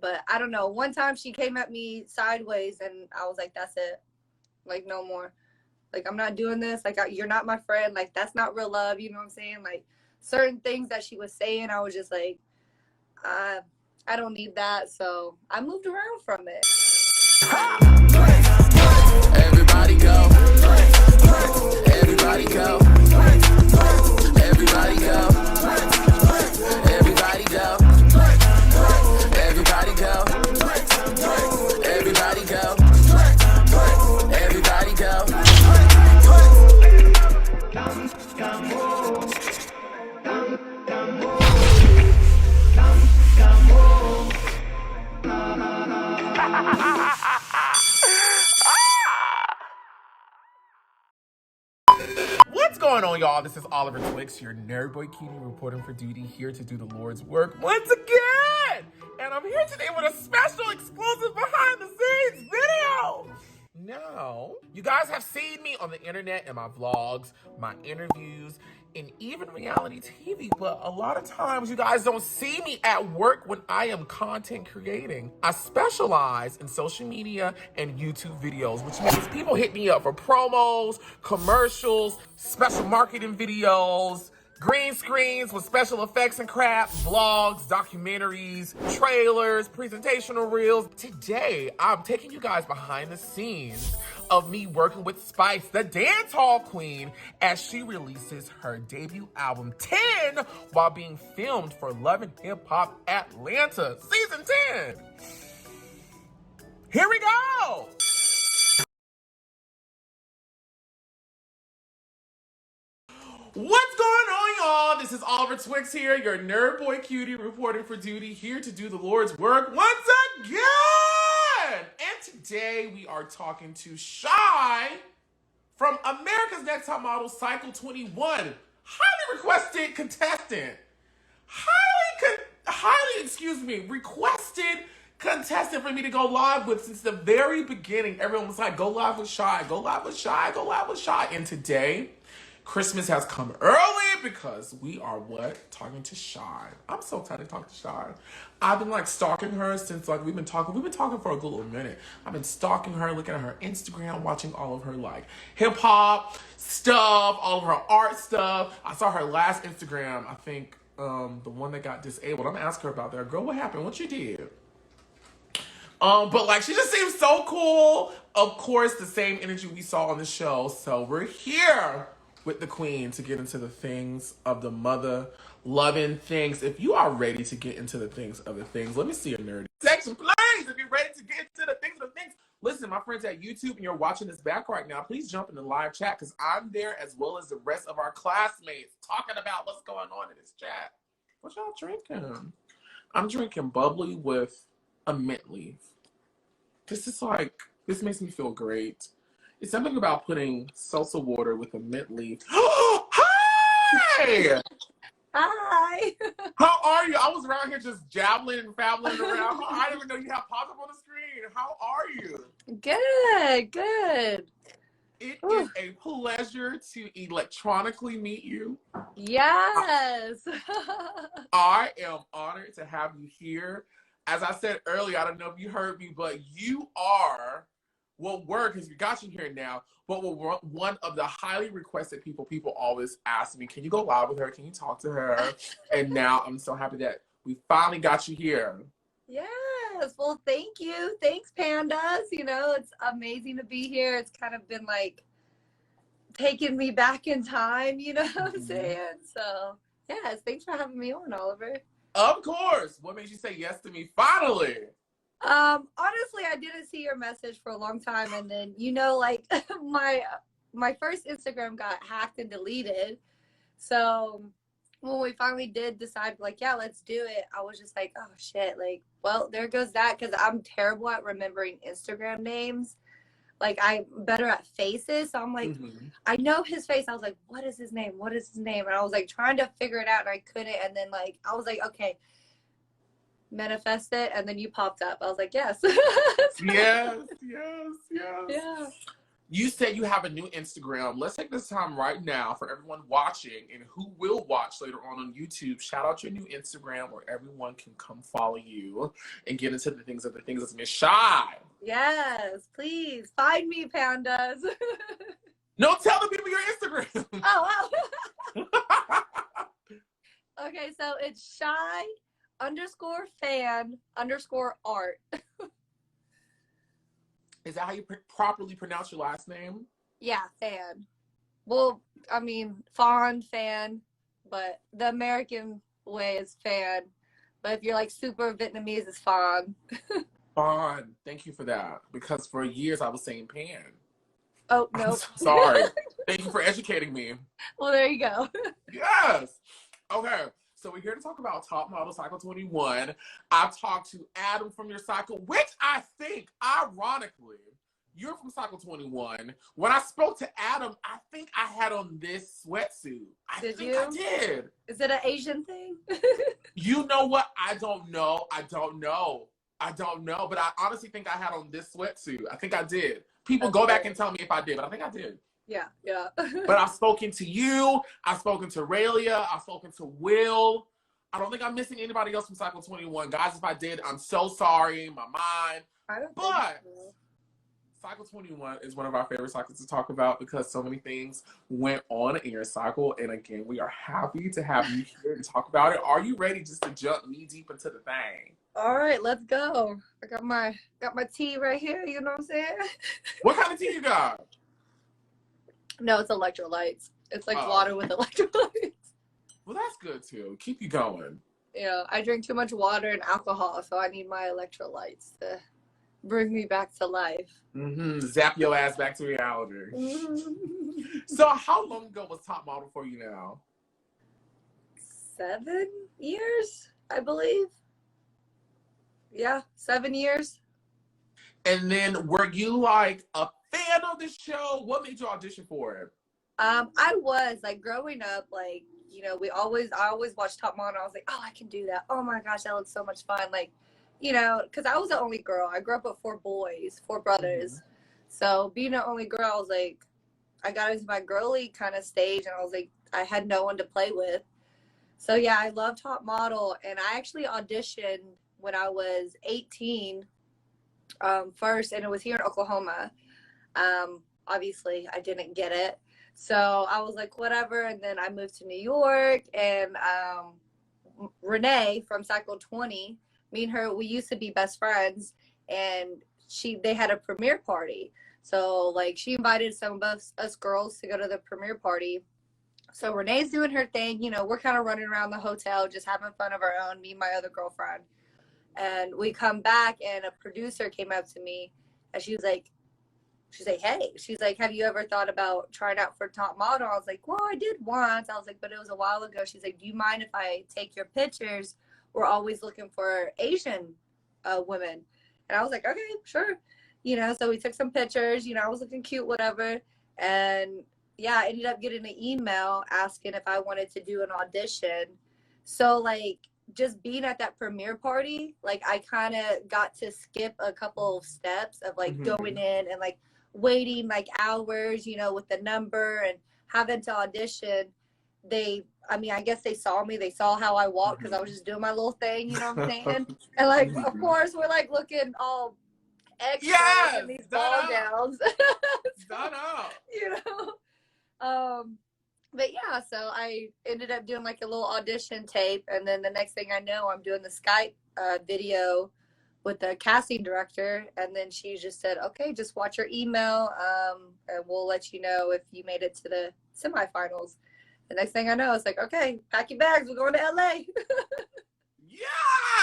But I don't know. One time she came at me sideways, and I was like, that's it. Like, no more. Like, I'm not doing this. Like, you're not my friend. Like, that's not real love. You know what I'm saying? Like, certain things that she was saying, I was just like, I don't need that. So I moved around from it. Everybody go. Everybody go. Everybody go. Everybody go. Everybody go. Everybody go. Everybody go. What's going on, y'all? This is Oliver Twixt, your nerd boy cutie reporting for duty, here to do the Lord's work once again. And I'm here today with a special exclusive behind the scenes video. Now, you guys have seen me on the internet in my vlogs, my interviews, and even reality TV, but a lot of times you guys don't see me at work when I am content creating. I specialize in social media and YouTube videos, which means people hit me up for promos, commercials, special marketing videos, green screens with special effects and crap, vlogs, documentaries, trailers, presentational reels. Today, I'm taking you guys behind the scenes of me working with Spice, the dance hall queen, as she releases her debut album 10 while being filmed for Love and Hip Hop Atlanta Season 10. Here we go! What's going on, y'all? This is Oliver Twixt here, your nerd boy cutie reporting for duty, here to do the Lord's work once again. And today we are talking to Shei from America's Next Top Model Cycle 21, highly requested contestant. Requested contestant for me to go live with since the very beginning. Everyone was like, go live with Shei, go live with Shei, go live with Shei. And today, Christmas has come early because we are talking to Shei. I'm so excited to talk to Shei. I've been stalking her since we've been talking for a good little minute. I've been stalking her, looking at her Instagram, watching all of her hip hop stuff, all of her art stuff. I saw her last Instagram, I think the one that got disabled. I'm gonna ask her about that. Girl, what happened? What you did? But she just seems so cool. Of course, the same energy we saw on the show. So we're here with the queen to get into the things of the mother loving things. If you are ready to get into the things of the things, let me see your nerdy section, please. If you're ready to get into the things of the things. Listen, my friends at YouTube, and you're watching this back right now, please jump in the live chat because I'm there as well as the rest of our classmates talking about what's going on in this chat. What y'all drinking? I'm drinking bubbly with a mint leaf. This makes me feel great. It's something about putting salsa water with a mint leaf. Hi! Hi. How are you? I was around here just jabbling and fabbling around. I didn't even know you have pop up on the screen. How are you? Good. It is a pleasure to electronically meet you. Yes. I am honored to have you here. As I said earlier, I don't know if you heard me, but you are because we got you here now, but we're one of the highly requested people. People always ask me, can you go live with her? Can you talk to her? And now I'm so happy that we finally got you here. Yes. Well, thank you. Thanks, pandas. It's amazing to be here. It's kind of been taking me back in time, you know what I'm saying? So, yes, thanks for having me on, Oliver. Of course. What made you say yes to me finally? Honestly, I didn't see your message for a long time, and then my first Instagram got hacked and deleted. So when we finally did decide, yeah, let's do it, I was just like, oh shit, well, there goes that, because I'm terrible at remembering Instagram names. I'm better at faces, so I'm I know his face. I was like, what is his name? What is his name? And I was trying to figure it out, and I couldn't. And then I was like, okay, manifest it, and then you popped up. I was like, yes. Yes. Yeah. You said you have a new Instagram. Let's take this time right now for everyone watching and who will watch later on YouTube. Shout out your new Instagram where everyone can come follow you and get into the things of Miss Shei. Yes, please find me, pandas. No, tell the people your Instagram. Oh, wow. Okay, so it's Shei_Phan_art. Is that how you properly pronounce your last name? Yeah, fan. Well, I mean, fan, but the American way is fan. But if you're like super Vietnamese, it's Phan. Phan. Thank you for that. Because for years I was saying Pan. Oh, I'm no. so sorry. Thank you for educating me. Well, there you go. Yes. Okay. So we're here to talk about Top Model Cycle 21. I've talked to Adam from your cycle, which I think, ironically, you're from Cycle 21. When I spoke to Adam, I think I had on this sweatsuit. I Did think you? I did. Is it an Asian thing? You know what? I don't know. But I honestly think I had on this sweatsuit. I think I did. People That's go back great. and tell me if I did, but I think I did. Yeah. But I've spoken to you. I've spoken to Raelia. I've spoken to Will. I don't think I'm missing anybody else from Cycle 21. Guys, if I did, I'm so sorry. My mind. I don't But think so. Cycle 21 is one of our favorite cycles to talk about because so many things went on in your cycle. And again, we are happy to have you here to talk about it. Are you ready just to jump knee deep into the thing? All right, let's go. I got my tea right here. You know what I'm saying? What kind of tea you got? No, it's electrolytes. It's like water with electrolytes. Well, that's good too. Keep you going. Yeah, I drink too much water and alcohol, so I need my electrolytes to bring me back to life. Zap your ass back to reality. So how long ago was Top Model for you now? 7 years, I believe. Yeah, 7 years. And then were you like a fan of the show? What made you audition for it? I was like growing up, like, you know, I always watched Top Model. I was like, oh, I can do that. Oh my gosh, that looks so much fun. Like, you know, because I was the only girl. I grew up with 4 boys, 4 brothers. So being the only girl, I was like, I got into my girly kind of stage, and I was like, I had no one to play with. So yeah, I love Top Model, and I actually auditioned when I was 18 first, and it was here in Oklahoma. Obviously, I didn't get it. So I was like, whatever. And then I moved to New York, and Renee from Cycle 20, me and her, we used to be best friends, and they had a premiere party. So like she invited some of us girls to go to the premiere party. So Renee's doing her thing, you know, we're kind of running around the hotel, just having fun of our own, me and my other girlfriend. And we come back, and a producer came up to me, and she's like, hey, she's like, have you ever thought about trying out for Top Model? I was like, well, I did once. I was like, but it was a while ago. She's like, do you mind if I take your pictures? We're always looking for Asian women. And I was like, okay, sure. You know, so we took some pictures, you know, I was looking cute, whatever. And yeah, I ended up getting an email asking if I wanted to do an audition. So like, just being at that premiere party, like I kind of got to skip a couple of steps of like going in and like waiting like hours, you know, with the number and having to audition. I guess they saw me. They saw how I walked because I was just doing my little thing, you know what I'm saying? And like, of course, we're like looking all extra in these ball gowns. Done up. You know? But yeah, so I ended up doing like a little audition tape, and then the next thing I know, I'm doing the Skype video with the casting director, and then she just said, okay, just watch your email, and we'll let you know if you made it to the semifinals. The next thing I know, it's like, okay, pack your bags, we're going to LA. Yes!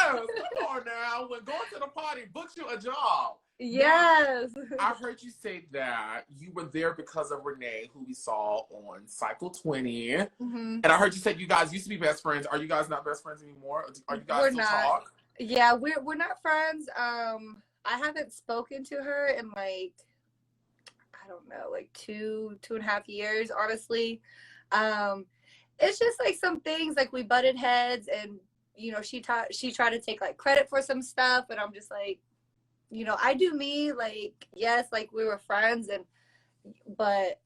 Come on now. When going to the party, book you a job. Yes. Now, I heard you say that you were there because of Renee, who we saw on Cycle 20. And I heard you said you guys used to be best friends. Are you guys not best friends anymore? Are you guys still talk? Yeah, we're not friends. I haven't spoken to her in like, I don't know, like 2.5 years, honestly. It's just like some things, like we butted heads, and you know, she tried to take like credit for some stuff, and I'm just like, you know, I do me, like, yes, like we were friends, and but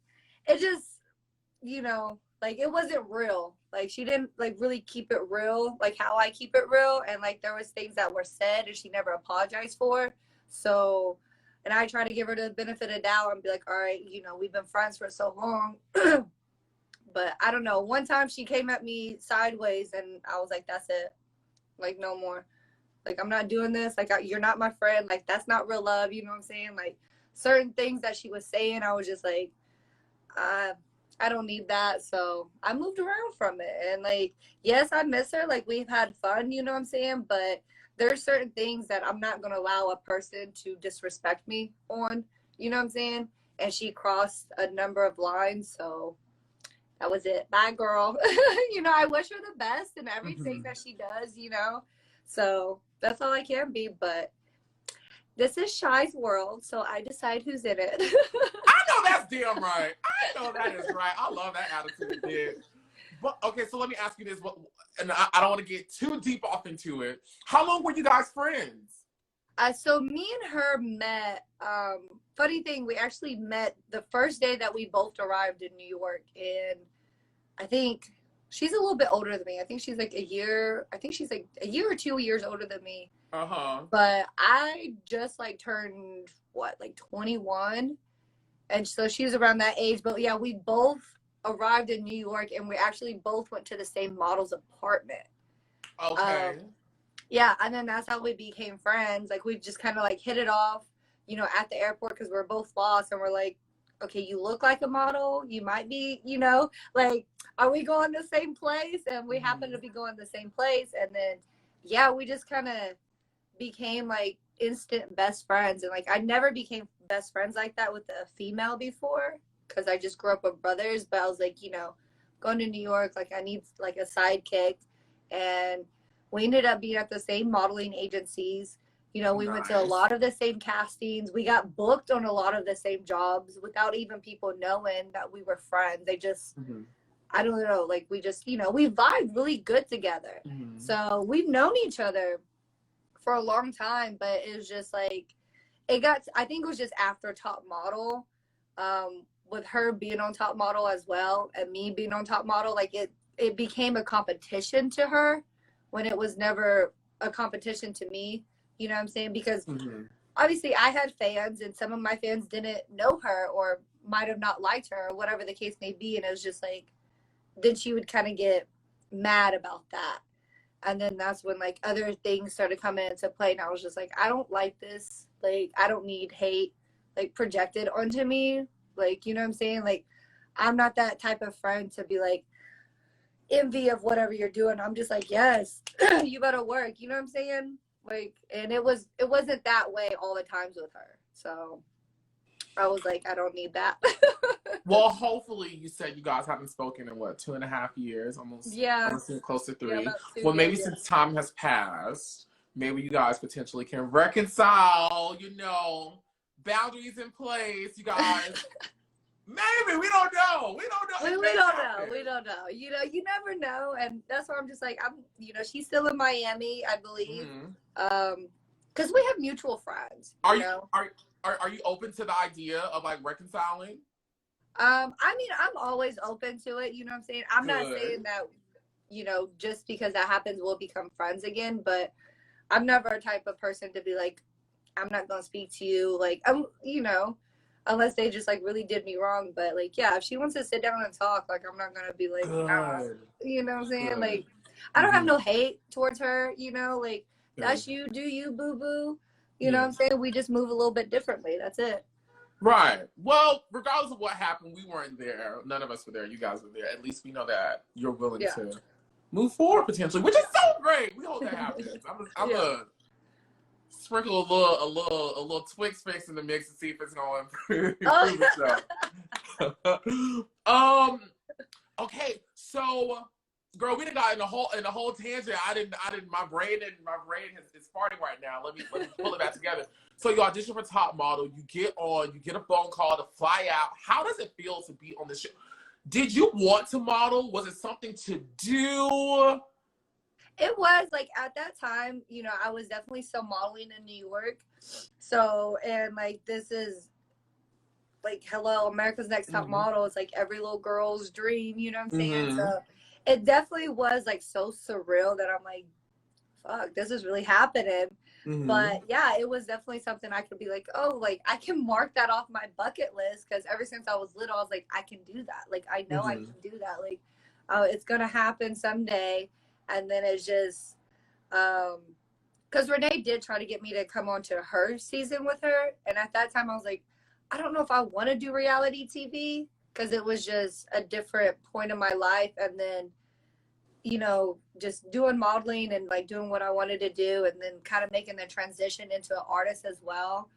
it just, like it wasn't real. Like she didn't like really keep it real, like how I keep it real. And like there was things that were said and she never apologized for. So, and I try to give her the benefit of doubt and be like, all right, we've been friends for so long. But I don't know. One time she came at me sideways and I was like, that's it. Like, no more. Like, I'm not doing this. Like, you're not my friend. Like, that's not real love. You know what I'm saying? Like, certain things that she was saying, I was just like, I don't need that. So I moved around from it. And, like, yes, I miss her. Like, we've had fun, you know what I'm saying? But there's certain things that I'm not going to allow a person to disrespect me on, you know what I'm saying? And she crossed a number of lines. So that was it. Bye, girl. I wish her the best in everything that she does, So that's all I can be. But this is Shei's world, so I decide who's in it. I know that's damn right. I know that is right. I love that attitude, dude. But okay, so let me ask you this, and I don't want to get too deep off into it. How long were you guys friends? So me and her met. Funny thing, we actually met the first day that we both arrived in New York, and I think she's a little bit older than me. I think she's like a year. I think she's like a year or 2 years older than me. But I just like turned like 21, and so she was around that age. But yeah, we both arrived in New York, and we actually both went to the same model's apartment. Okay. Yeah, and then that's how we became friends. Like we just kind of like hit it off, at the airport because we're both lost, and we're like, okay, you look like a model. You might be, like, are we going the same place? And we happen to be going the same place. And then, yeah, we just kind of became like instant best friends. And like, I never became best friends like that with a female before because I just grew up with brothers. But I was like, going to New York, like I need like a sidekick. And we ended up being at the same modeling agencies. We went to a lot of the same castings. We got booked on a lot of the same jobs without even people knowing that we were friends. They just, I don't know, like we just, we vibed really good together. So we've known each other for a long time, but it was just like, I think it was just after Top Model, with her being on Top Model as well and me being on Top Model, like it became a competition to her when it was never a competition to me. You know what I'm saying? Because obviously I had fans and some of my fans didn't know her or might have not liked her or whatever the case may be. And it was just like, then she would kind of get mad about that. And then that's when like other things started coming into play. And I was just like, I don't like this. Like, I don't need hate like projected onto me. Like, you know what I'm saying? Like, I'm not that type of friend to be like envy of whatever you're doing. I'm just like, yes, you better work. You know what I'm saying? Like, and it wasn't that way all the times with her. So I was like, I don't need that. Well, hopefully you said you guys haven't spoken in 2.5 years, almost close to 3. Well, maybe since time has passed, maybe you guys potentially can reconcile, boundaries in place, you guys. Maybe, we don't know. We don't know. You never know. And that's why I'm just like, she's still in Miami, I believe. Because we have mutual friends. Are you open to the idea of like reconciling? I mean, I'm always open to it. You know what I'm saying? I'm not saying that, just because that happens, we'll become friends again. But I'm never a type of person to be like, I'm not going to speak to you. Like, unless they just like really did me wrong. But like, yeah, if she wants to sit down and talk, like, I'm not going to be like, nah, you know what I'm saying? Like, I don't have no hate towards her, like, that's you, do you, boo-boo. You know what I'm saying? We just move a little bit differently. That's it. Right. Well, regardless of what happened, we weren't there. None of us were there. You guys were there. At least we know that you're willing to move forward potentially, which is so great. We hope that happens. I'm gonna sprinkle a little Twix fix in the mix to see if it's gonna improve itself. Okay, so girl, we done got in the whole tangent. I didn't. My brain is farting right now. Let me pull it back together. So you audition for Top Model. You get on. You get a phone call to fly out. How does it feel to be on the show? Did you want to model? Was it something to do? It was like at that time, I was definitely still modeling in New York. So, and like this is like, hello, America's Next Top Model. It's like every little girl's dream, you know what I'm saying? So it definitely was like so surreal that I'm like, fuck, this is really happening. But yeah, it was definitely something I could be like, oh, like I can mark that off my bucket list, because ever since I was little, I was like, I can do that. Like, I know I can do that. Like, it's gonna happen someday. And then it's just, because Renee did try to get me to come on to her season with her, and at that time I was like, I don't know if I want to do reality TV, because it was just a different point in my life. And then, you know, just doing modeling and like doing what I wanted to do, and then kind of making the transition into an artist as well.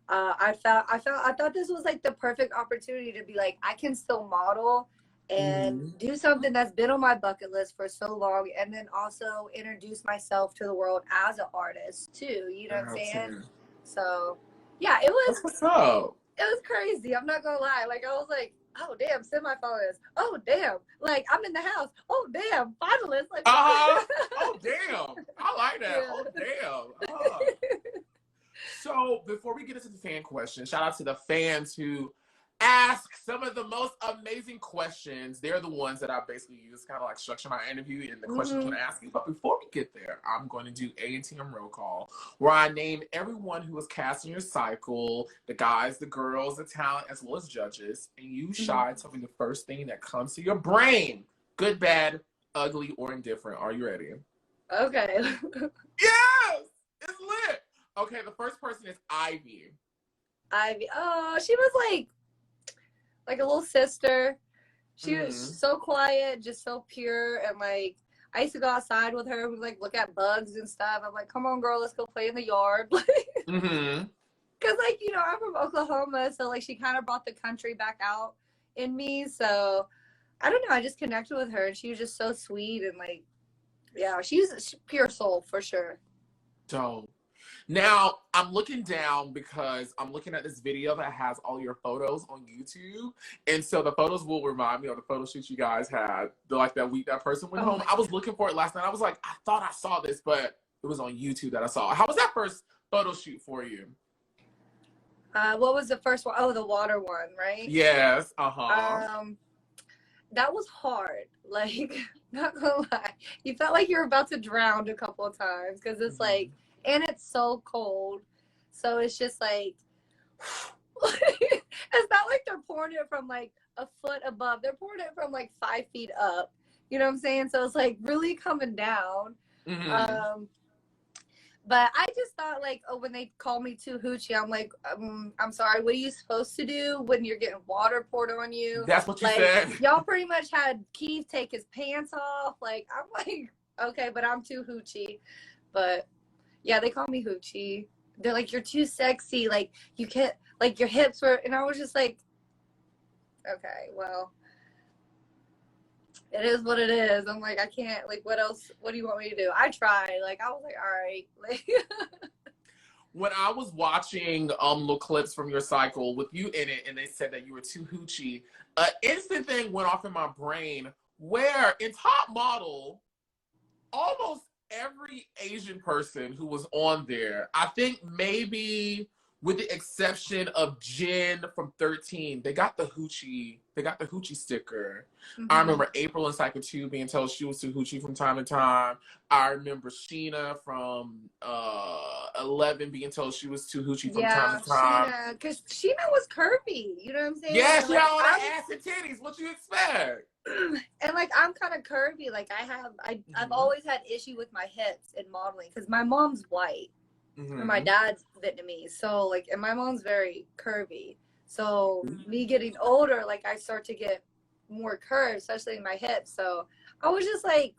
I thought this was like the perfect opportunity to be like, I can still model and do something that's been on my bucket list for so long, and then also introduce myself to the world as an artist too. You know what I'm saying? So yeah, it was. That's what's up. It was crazy. I'm not gonna lie. Like, I was like, oh damn, semifinalist. Oh damn, like I'm in the house. Oh damn, finalist. Like, oh damn, I like that. Yeah. Oh damn. So before we get into the fan questions, shout out to the fans who ask some of the most amazing questions. They're the ones that I basically use kind of like structure my interview and the questions I'm going to ask you. But before we get there, I'm going to do A&TM roll call, where I name everyone who was cast in your cycle, the guys, the girls, the talent, as well as judges. And you, Shei, tell me the first thing that comes to your brain. Good, bad, ugly, or indifferent. Are you ready? Okay. Yes! It's lit! Okay, the first person is Ivy. Ivy. Oh, she was like a little sister. She was so quiet, just so pure. And like, I used to go outside with her. We like look at bugs and stuff. I'm like, come on, girl, let's go play in the yard. Cause like, you know, I'm from Oklahoma, so like she kind of brought the country back out in me. So I don't know, I just connected with her, and she was just so sweet, and like, yeah, she's pure soul for sure. Dope. Now, I'm looking down because I'm looking at this video that has all your photos on YouTube. And so the photos will remind me of the photo shoots you guys had. Like that week that person went home. I was looking for it last night. I was like, I thought I saw this, but it was on YouTube that I saw. How was that first photo shoot for you? What was the first one? Oh, the water one, right? Yes. That was hard. Like, not gonna lie. You felt like you were about to drown a couple of times, because it's like, and it's so cold. So it's just like, it's not like they're pouring it from like a foot above. They're pouring it from like 5 feet up. You know what I'm saying? So it's like really coming down. But I just thought like, oh, when they call me too hoochie, I'm like, I'm sorry, what are you supposed to do when you're getting water poured on you? That's what you like, said. Y'all pretty much had Keith take his pants off. Like, I'm like, okay, but I'm too hoochie. But yeah, they call me hoochie. They're like, you're too sexy. Like, you can't, like, your hips were, and I was just like, okay, well, it is what it is. I'm like, I can't, like, what else, what do you want me to do? I try. Like, I was like, all right. Like, when I was watching little clips from your cycle with you in it, and they said that you were too hoochie, an instant thing went off in my brain where in Top Model, almost every Asian person who was on there, I think maybe with the exception of Jen from 13, they got the hoochie sticker. I remember April in Cycle 2 being told she was too hoochie from time to time. I remember Sheena from 11 being told she was too hoochie from time to time. Sheena, because Sheena was curvy, you know what I'm saying? Yeah, she had all that ass and titties. What you expect? And like, I'm kind of curvy. Like, I've always had issue with my hips in modeling, because my mom's white and my dad's Vietnamese. So like, and my mom's very curvy. So me getting older, like, I start to get more curves, especially in my hips. So I was just like,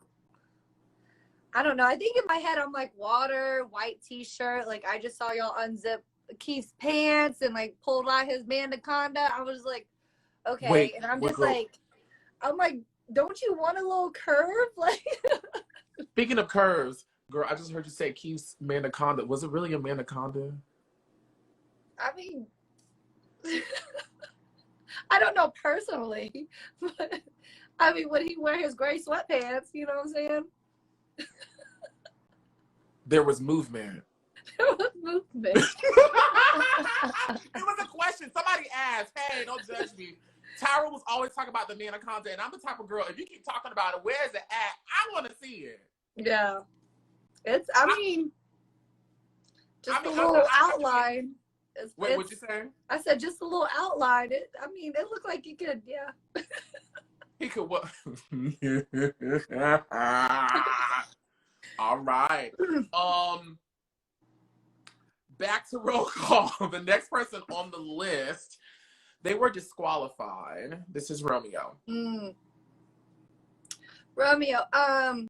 I don't know. I think in my head, I'm like, water, white t-shirt. Like, I just saw y'all unzip Keith's pants and like pulled out his Mandaconda. I was like, okay. Wait, and I'm just like, I'm like, don't you want a little curve? Like, speaking of curves, girl, I just heard you say Keith's Mandaconda. Was it really a Mandaconda? I mean, I don't know personally, but I mean, would he wear his gray sweatpants? You know what I'm saying? There was movement. There was movement. It was a question. Somebody asked, hey, don't judge me. Tyra was always talking about the anaconda, and I'm the type of girl, if you keep talking about it, where's it at? I want to see it. Yeah. It's, I mean, just a little outline. Wait, what'd you say? I said just a little outline. It looked like you could, yeah. He could what? All right. Back to roll call. The next person on the list, they were disqualified. This is Romeo. Romeo. I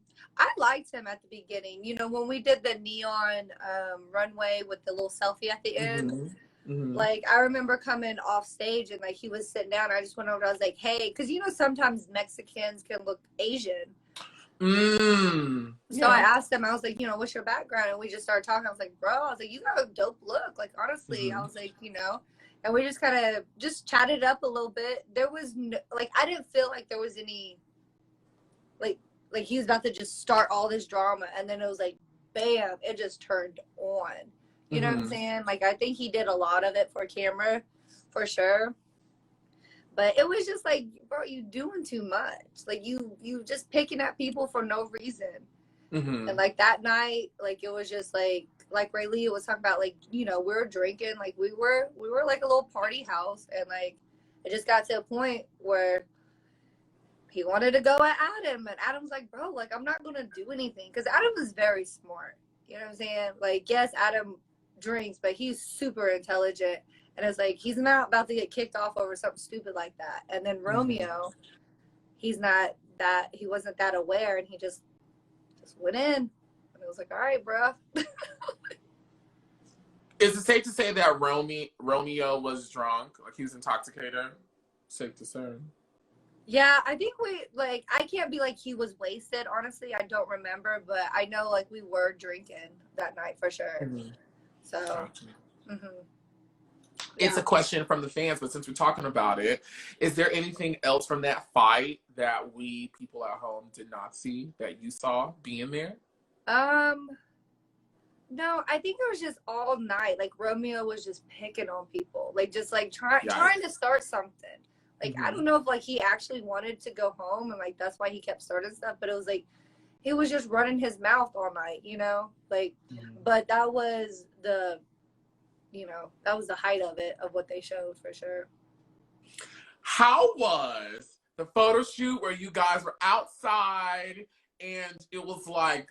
liked him at the beginning. You know, when we did the neon runway with the little selfie at the end. Like, I remember coming off stage and, like, he was sitting down. I just went over. I was like, hey, because, you know, sometimes Mexicans can look Asian. So I asked him, I was like, you know, what's your background? And we just started talking. I was like, bro, I was like, you got a dope look. Like, honestly, I was like, you know, and we just kind of just chatted up a little bit. There was, no, like, I didn't feel like there was any, like he was about to just start all this drama. And then it was like, bam, it just turned on. You know what I'm saying? Like, I think he did a lot of it for camera, for sure. But it was just like, bro, you doing too much. Like, you just picking at people for no reason. And, like, that night, like, it was just like Raelia was talking about, like, you know, we were drinking. Like, we were like a little party house. And, like, it just got to a point where he wanted to go at Adam. And Adam's like, bro, like, I'm not going to do anything. Because Adam is very smart. You know what I'm saying? Like, yes, Adam drinks, but he's super intelligent. And it's like, he's not about to get kicked off over something stupid like that. And then Romeo, he wasn't that aware, and he just went in. And it was like, all right, bro. Is it safe to say that Romeo was drunk? Like, he was intoxicated? Safe to say. Yeah, I think I can't be like he was wasted. Honestly, I don't remember, but I know, like, we were drinking that night for sure. So, gotcha. It's a question from the fans, but since we're talking about it, is there anything else from that fight that we people at home did not see that you saw being there? No, I think it was just all night. Like, Romeo was just picking on people, like, just like trying to start something. Like, I don't know if, like, he actually wanted to go home and, like, that's why he kept starting stuff, but it was like he was just running his mouth all night, you know, like. But that was the height of it, of what they showed for sure. How was the photo shoot where you guys were outside and it was like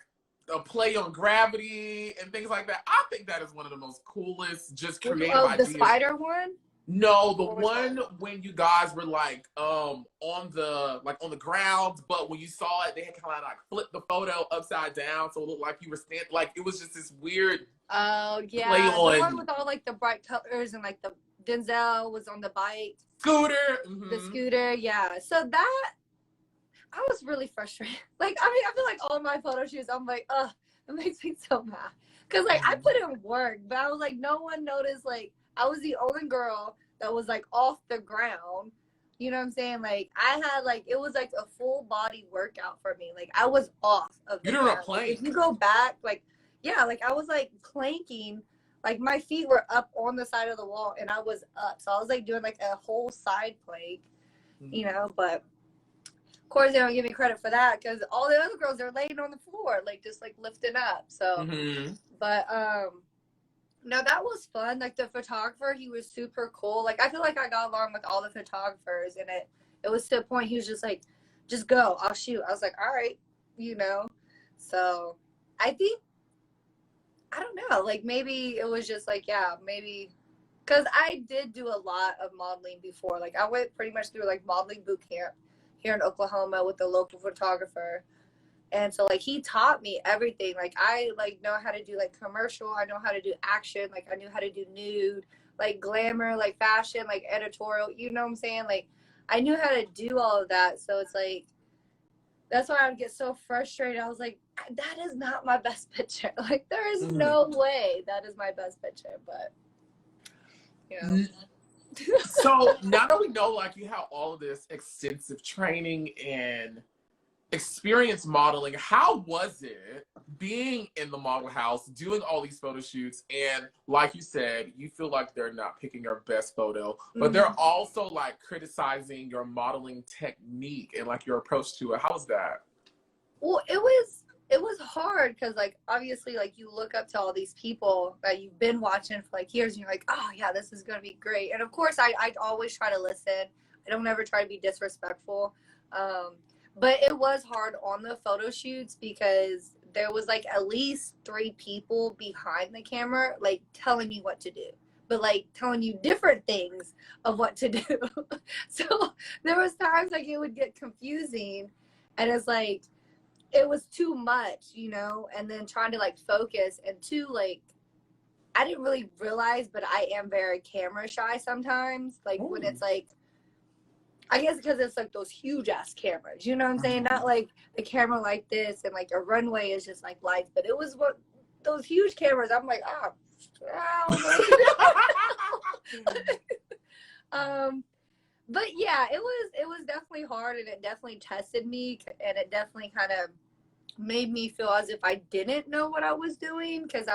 a play on gravity and things like that? I think that is one of the most coolest, just creative ideas. The spider one? No, the one when you guys were like on the ground, but when you saw it, they had kind of like flipped the photo upside down, so it looked like you were standing. Like, it was just this weird. Oh yeah, the one with all like the bright colors and like the Denzel was on the bike. Scooter. The scooter, yeah. So that, I was really frustrated. Like, I mean, I feel like all my photo shoots, I'm like, ugh, it makes me so mad. Cause like I put in work, but I was like, no one noticed. Like, I was the only girl that was like off the ground. You know what I'm saying? Like, I had like, it was like a full body workout for me. Like, I was off of the ground. You're not playing. If you go back, like, yeah, like I was like planking, like my feet were up on the side of the wall and I was up. So I was like doing like a whole side plank, you know, but of course they don't give me credit for that because all the other girls are laying on the floor, like just like lifting up. So, but, no, that was fun. Like, the photographer, he was super cool. Like, I feel like I got along with all the photographers, and it was to a point he was just like, just go, I'll shoot. I was like, all right, you know. So I think, I don't know, like, maybe it was just like, yeah, maybe, because I did do a lot of modeling before. Like, I went pretty much through like modeling boot camp here in Oklahoma with the local photographer. And so, like, he taught me everything. Like, I, like, know how to do, like, commercial. I know how to do action. Like, I knew how to do nude, like, glamour, like, fashion, like, editorial. You know what I'm saying? Like, I knew how to do all of that. So it's, like, that's why I would get so frustrated. I was like, that is not my best picture. Like, there is no way that is my best picture. But, you know. So, now that we know, like, you have all of this extensive training and experience modeling. How was it being in the model house, doing all these photo shoots, and like you said, you feel like they're not picking your best photo, but they're also like criticizing your modeling technique and like your approach to it. How was that? Well, it was hard because like obviously like you look up to all these people that you've been watching for like years and you're like, oh yeah, this is gonna be great. And of course I always try to listen. I don't ever try to be disrespectful. But it was hard on the photo shoots because there was like at least 3 people behind the camera like telling me what to do, but like telling you different things of what to do. So there was times like it would get confusing, and it's like it was too much, you know, and then trying to like focus, and too like I didn't really realize, but I am very camera shy sometimes, like when it's like, I guess because it's like those huge ass cameras, you know what I'm saying? Not like a camera like this and like a runway is just like lights, but it was what those huge cameras. I'm like, but yeah, it was definitely hard, and it definitely tested me, and it definitely kind of made me feel as if I didn't know what I was doing, because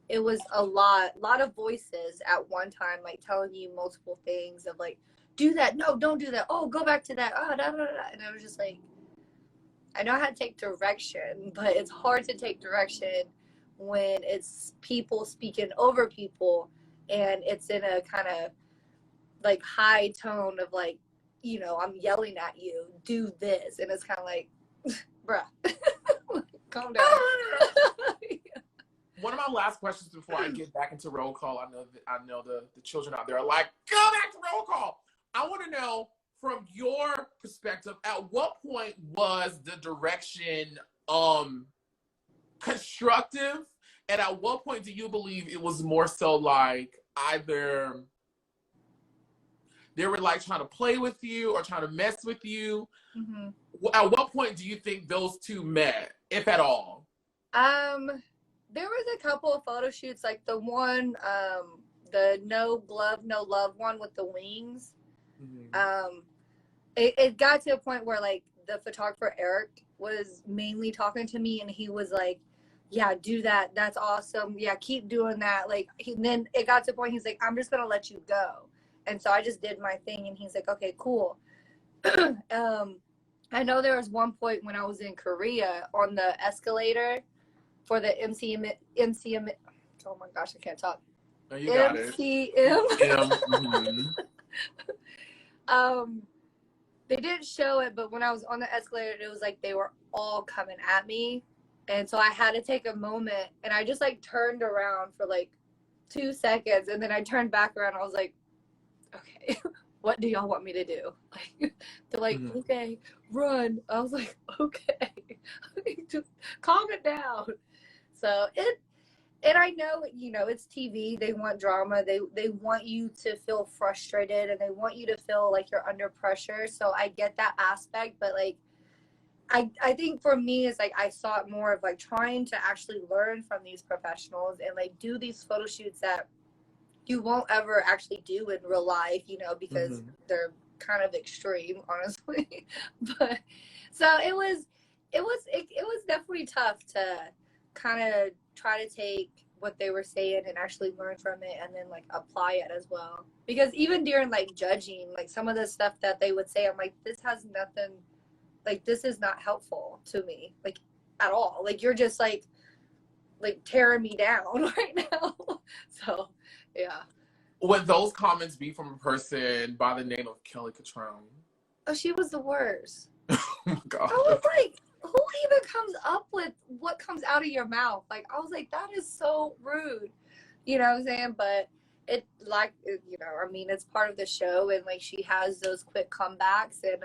it was a lot of voices at one time, like telling you multiple things of like, do that, no, don't do that, oh, go back to that, oh, da, da, da. And I was just like, I know how to take direction, but it's hard to take direction when it's people speaking over people, and it's in a kind of like high tone of like, you know, I'm yelling at you, do this, and it's kind of like, bruh, calm down. One of my last questions before I get back into roll call, I know the children out there are like, go back to roll call. I want to know from your perspective, at what point was the direction constructive, and at what point do you believe it was more so like either they were like trying to play with you or trying to mess with you? At what point do you think those two met, if at all? There was a couple of photo shoots, like the one, the no glove, no love one with the wings. It got to a point where like the photographer Eric was mainly talking to me, and he was like, yeah, do that, that's awesome, yeah, keep doing that. Like then it got to a point he's like, I'm just gonna let you go. And so I just did my thing, and he's like, okay, cool. I know there was one point when I was in Korea on the escalator for the MCM, oh my gosh, I can't talk. Oh, you got MCM. They didn't show it, but when I was on the escalator, it was like they were all coming at me. And so I had to take a moment, and I just like turned around for like 2 seconds, and then I turned back around. I was like, okay, what do y'all want me to do? Like, they're like, okay, run. I was like, okay, just calm it down. So and I know, you know, it's TV. They want drama. They want you to feel frustrated, and they want you to feel like you're under pressure. So I get that aspect, but like, I think for me, it's like I saw it more of like trying to actually learn from these professionals and like do these photo shoots that you won't ever actually do in real life, you know, because they're kind of extreme, honestly. But so it was definitely tough to kind of try to take what they were saying and actually learn from it, and then like apply it as well. Because even during like judging, like some of the stuff that they would say, I'm like, this has nothing, like this is not helpful to me, like at all. Like you're just like tearing me down right now. So yeah. Would those comments be from a person by the name of Kelly Cutrone? Oh, she was the worst. Oh my God. I was like, who even comes up with what comes out of your mouth? Like, I was like, that is so rude. You know what I'm saying? But it, like, you know, I mean, it's part of the show, and like she has those quick comebacks, and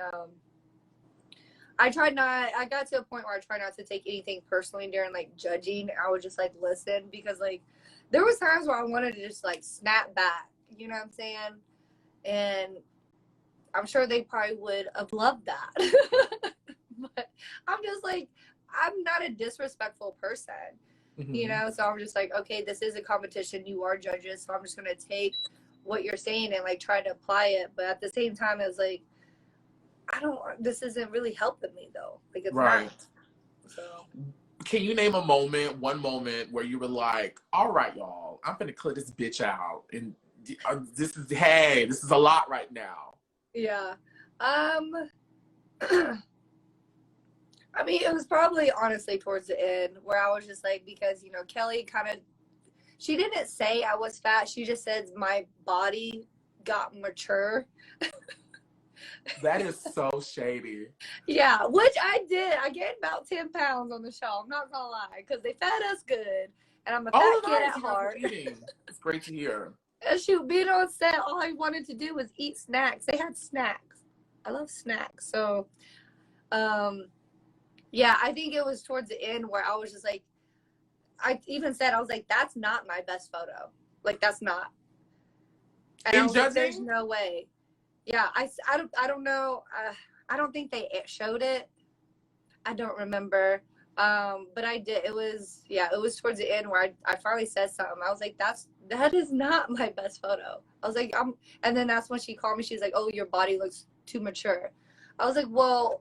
I got to a point where I try not to take anything personally during like judging. I would just like listen, because like there was times where I wanted to just like snap back, you know what I'm saying? And I'm sure they probably would have loved that. But I'm just like, I'm not a disrespectful person, you know? So I'm just like, okay, this is a competition. You are judges. So I'm just going to take what you're saying and like try to apply it. But at the same time, it's like, this isn't really helping me though. Like, it's Right. not. So. Can you name one moment where you were like, all right, y'all, I'm gonna clear this bitch out. And this is a lot right now. Yeah. I mean, it was probably honestly towards the end where I was just like, because, you know, Kelly she didn't say I was fat. She just said my body got mature. That is so shady. Yeah, which I did. I gained about 10 pounds on the show. I'm not gonna lie, because they fed us good, and I'm a fat kid at heart. It's great to hear. And shoot, being on set, all I wanted to do was eat snacks. They had snacks. I love snacks. So, yeah, I think it was towards the end where I was just like, I even said, I was like, that's not my best photo. Like, that's not. And I was like, there's no way. Yeah, I don't know. I don't think they showed it. I don't remember. But I did. It was towards the end where I finally said something. I was like, that is not my best photo. I was like, and then that's when she called me. She's like, oh, your body looks too mature. I was like, well,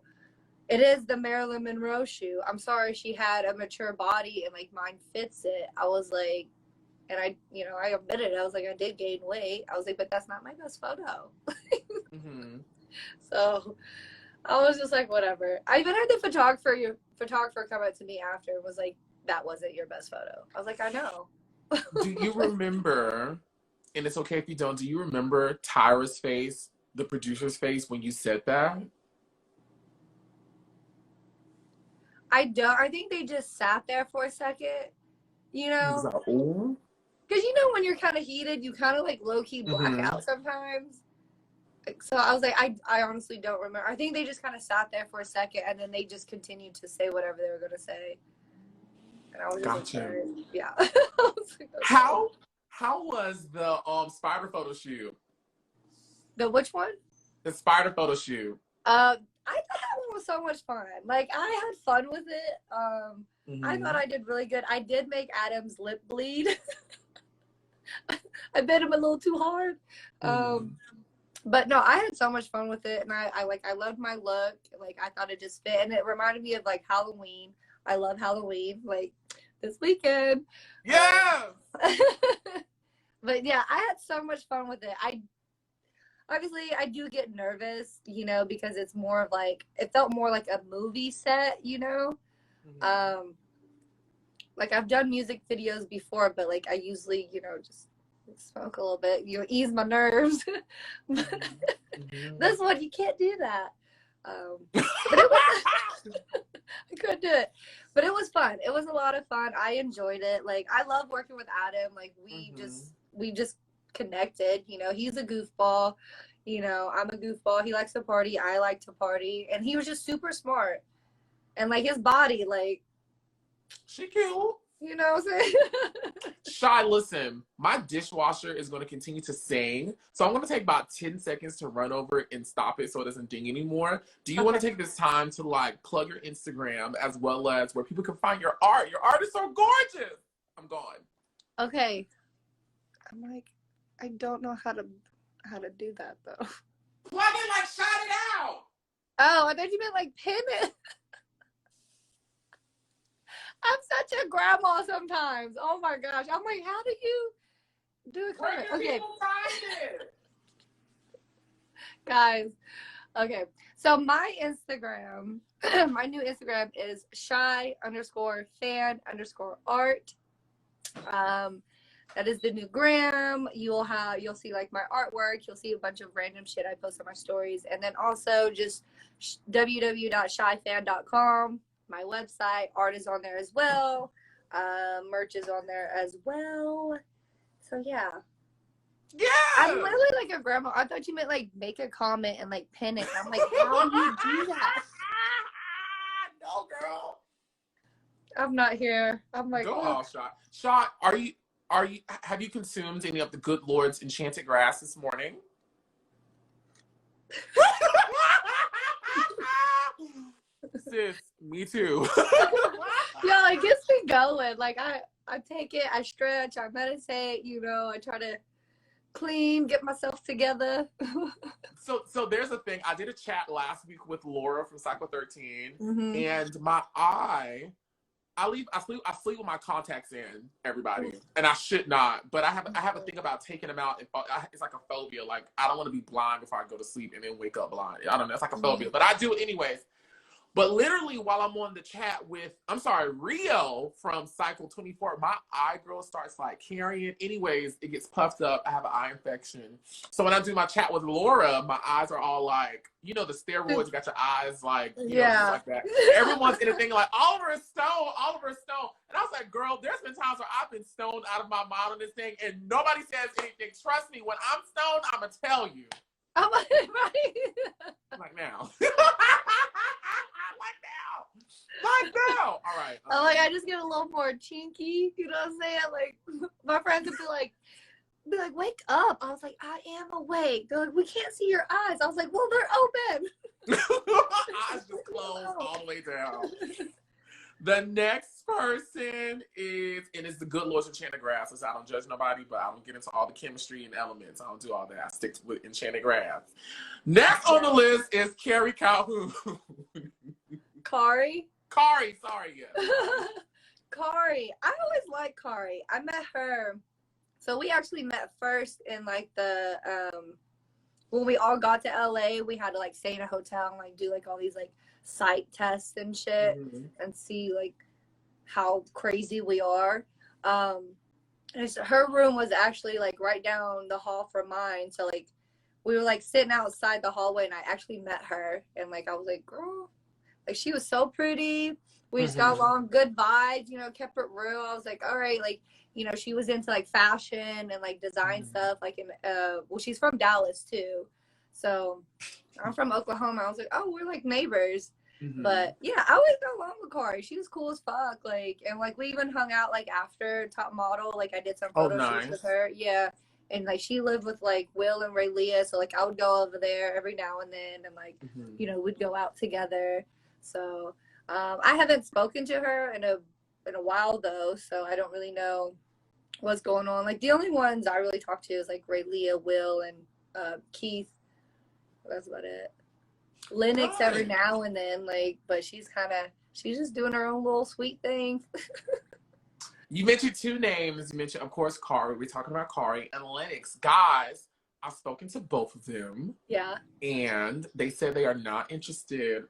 it is the Marilyn Monroe shoe. I'm sorry she had a mature body and like mine fits it. I was like, and I admitted it. I was like, I did gain weight. I was like, but that's not my best photo. Mm-hmm. So I was just like, whatever. I even had the photographer come up to me after and was like, that wasn't your best photo. I was like, I know. Do you remember, and it's okay if you don't, do you remember Tyra's face, the producer's face, when you said that? I don't. I think they just sat there for a second, you know? Because, you know, when you're kind of heated, you kind of like low-key black out sometimes. So I was like, I honestly don't remember. I think they just kind of sat there for a second and then they just continued to say whatever they were going to say. And I was just like, yeah. I was like, okay. How was the spider photo shoot? The which one? The spider photo shoot. I thought that one was so much fun. Like, I had fun with it. I thought I did really good. I did make Adam's lip bleed. I bit him a little too hard. But no, I had so much fun with it, and I loved my look. Like, I thought it just fit, and it reminded me of like Halloween. I love Halloween, like this weekend. Yeah. But yeah, I had so much fun with it. Obviously I do get nervous, you know, because it's more of like, it felt more like a movie set, you know. Like, I've done music videos before, but like I usually, you know, just smoke a little bit, you know, ease my nerves. This one, you can't do that. But it was, I couldn't do it, but it was fun. It was a lot of fun. I enjoyed it. Like, I love working with Adam. Like, we just connected. You know, he's a goofball. You know, I'm a goofball. He likes to party. I like to party, and he was just super smart. And like, his body, like, she cute. You know what I'm saying? Shei, listen, my dishwasher is going to continue to sing. So I'm going to take about 10 seconds to run over and stop it so it doesn't ding anymore. Do you want to take this time to like plug your Instagram as well as where people can find your art? Your art is so gorgeous. I'm gone. Okay. I'm like, I don't know how to do that though. Plug it, like, shout it out. Oh, I thought you meant like pin it. I'm such a grandma sometimes. Oh my gosh. I'm like, how do you do it? Okay. Guys. Okay. So my Instagram, my new Instagram is Shei_fan_art. That is the new gram. You'll see like my artwork. You'll see a bunch of random shit I post on my stories. And then also just www.sheifan.com. My website, art is on there as well. Merch is on there as well. So yeah. Yeah. I'm literally like a grandma. I thought you meant like make a comment and like pin it. I'm like, how do you do that? No, girl. I'm not here. I'm like, go off, Shei. Shei, have you consumed any of the good Lord's enchanted grass this morning? Sis, me too. Yeah, it gets me going. Like, I take it, I stretch, I meditate, you know, I try to clean, get myself together. So there's a thing. I did a chat last week with Laura from Cycle 13, Mm-hmm. and my eye. I sleep with my contacts in, everybody, and I should not. But I have a thing about taking them out. It's like a phobia. Like I don't want to be blind before I go to sleep and then wake up blind. I don't know. It's like a phobia, but I do it anyways. But literally, while I'm on the chat with, Rio from Cycle 24, my eye girl starts like carrying. Anyways, it gets puffed up. I have an eye infection. So when I do my chat with Laura, my eyes are all like, the steroids, you got your eyes like, just like that. Everyone's in a thing like, Oliver is stoned, Oliver is stoned. And I was like, girl, there's been times where I've been stoned out of my mind on this thing and nobody says anything. Trust me, when I'm stoned, I'm going to tell you. I'm like, right? Like now. Like now. All right. I'm like, I just get a little more chinky. You know what I'm saying? Like, my friends would be like, wake up. I was like, I am awake. They're like, we can't see your eyes. I was like, well, they're open. Eyes just closed all the way down. The next person is, and it's the good Lord's Enchanted Grass. So I don't judge nobody, but I don't get into all the chemistry and elements. I don't do all that. I stick with Enchanted Grass. Next on the list is Kari Calhoun. Kari, sorry, yeah. Kari. I always liked Kari. I met her. So we actually met first in like the when we all got to LA, we had to like stay in a hotel and like do like all these like psych tests and shit and see like how crazy we are. And her room was actually like right down the hall from mine. So like we were like sitting outside the hallway and I actually met her and like I was like, girl, like she was so pretty. We just got along, good vibes, kept it real. I was like, all right, like, she was into like fashion and like design stuff. Like she's from Dallas too. So I'm from Oklahoma. I was like, oh, we're like neighbors. But yeah, I always got along with Kari. She was cool as fuck. Like, and like we even hung out like after Top Model. Like I did some photo shoots with her. Yeah. And like she lived with like Will and Raelia. So like I would go over there every now and then and like, we'd go out together. So I haven't spoken to her in a while though, so I don't really know what's going on. Like the only ones I really talk to is like Raelia, Will, and Keith. That's about it. Lenox every now and then, like, but she's just doing her own little sweet thing. You mentioned two names. You mentioned, of course, Kari. We're talking about Kari and Lenox. Guys, I've spoken to both of them. Yeah. And they said they are not interested.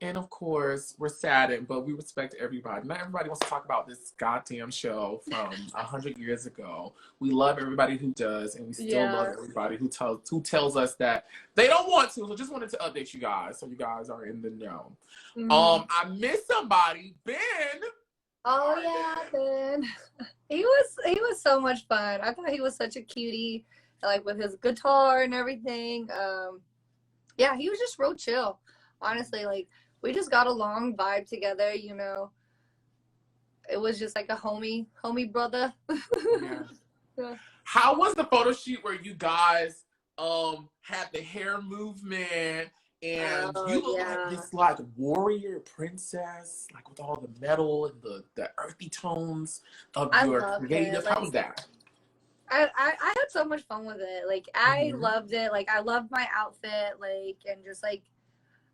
And of course, we're saddened, but we respect everybody. Not everybody wants to talk about this goddamn show from 100 years ago. We love everybody who does, and we still love everybody who tells us that they don't want to. So just wanted to update you guys, so you guys are in the know. I miss somebody, Ben. Oh yeah, Ben. He was so much fun. I thought he was such a cutie, like with his guitar and everything. Yeah, he was just real chill. Honestly, like. We just got along, vibe together, It was just like a homie brother. Yeah. How was the photo shoot where you guys had the hair movement and you look like this like warrior princess, like with all the metal and the earthy tones of your creative? How was that? I had so much fun with it. Like I loved it. Like I loved my outfit, like and just like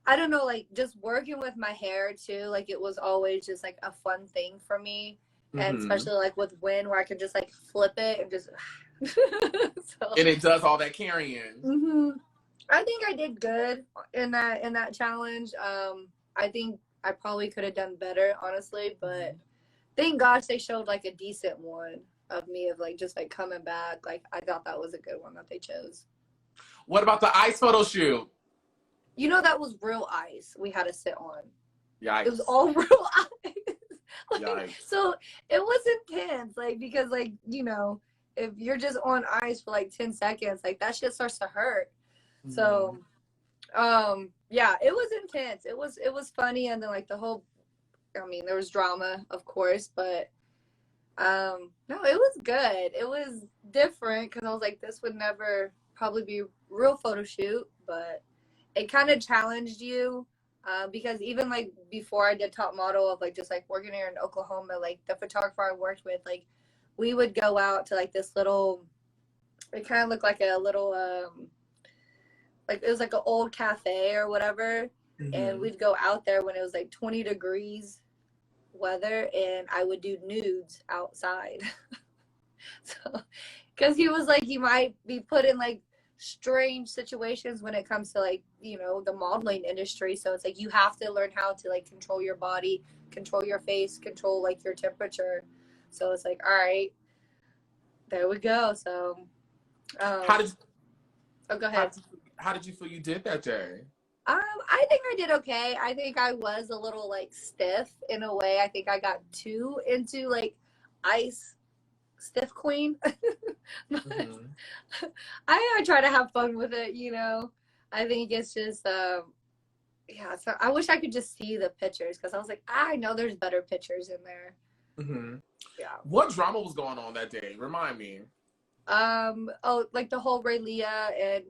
I don't know, like just working with my hair too, like it was always just like a fun thing for me. And especially like with Win where I could just like flip it and just and it does all that carrying. I think I did good in that challenge. I think I probably could have done better, honestly, but thank gosh they showed like a decent one of me of like just like coming back. Like I thought that was a good one that they chose. What about the ice photo shoot? That was real ice we had to sit on. Yikes. It was all real ice. Like, so it was intense, like, because, like, if you're just on ice for, like, 10 seconds, like, that shit starts to hurt. So, yeah, it was intense. It was funny, and then, like, there was drama, of course, but, no, it was good. It was different, because I was like, this would never probably be a real photo shoot, but it kind of challenged you because even like before I did Top Model of like just like working here in Oklahoma, like the photographer I worked with, like we would go out to like this little it kind of looked like a little like it was like an old cafe or whatever, and we'd go out there when it was like 20 degrees weather, and I would do nudes outside. So, because he was like, you might be put in like strange situations when it comes to like, you know, the modeling industry. So it's like you have to learn how to like control your body, control your face, control like your temperature. So it's like, all right, there we go. So How did oh, go ahead. How did you feel you did that day? I think I did okay. I think I was a little like stiff in a way. I think I got too into like ice stiff queen. I try to have fun with it, you know. I think it's just yeah, so I wish I could just see the pictures, because I was like, I know there's better pictures in there. Yeah. What drama was going on that day? Remind me. Oh, like the whole Raelia and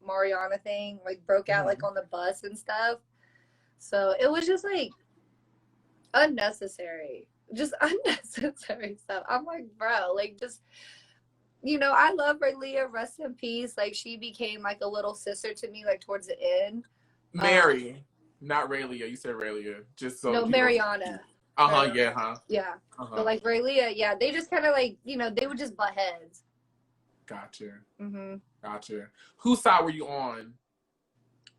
Mirjana thing like broke out like on the bus and stuff. So it was just like unnecessary. Just unnecessary stuff. I'm like, bro, like, just, you know, I love Raelia, rest in peace. Like, she became like a little sister to me, like towards the end. Mary, not Raelia. You said Raelia. Just so no, Mirjana. Yeah. But like Raelia, yeah, they just kind of like, you know, they would just butt heads. Gotcha. Gotcha. Whose side were you on?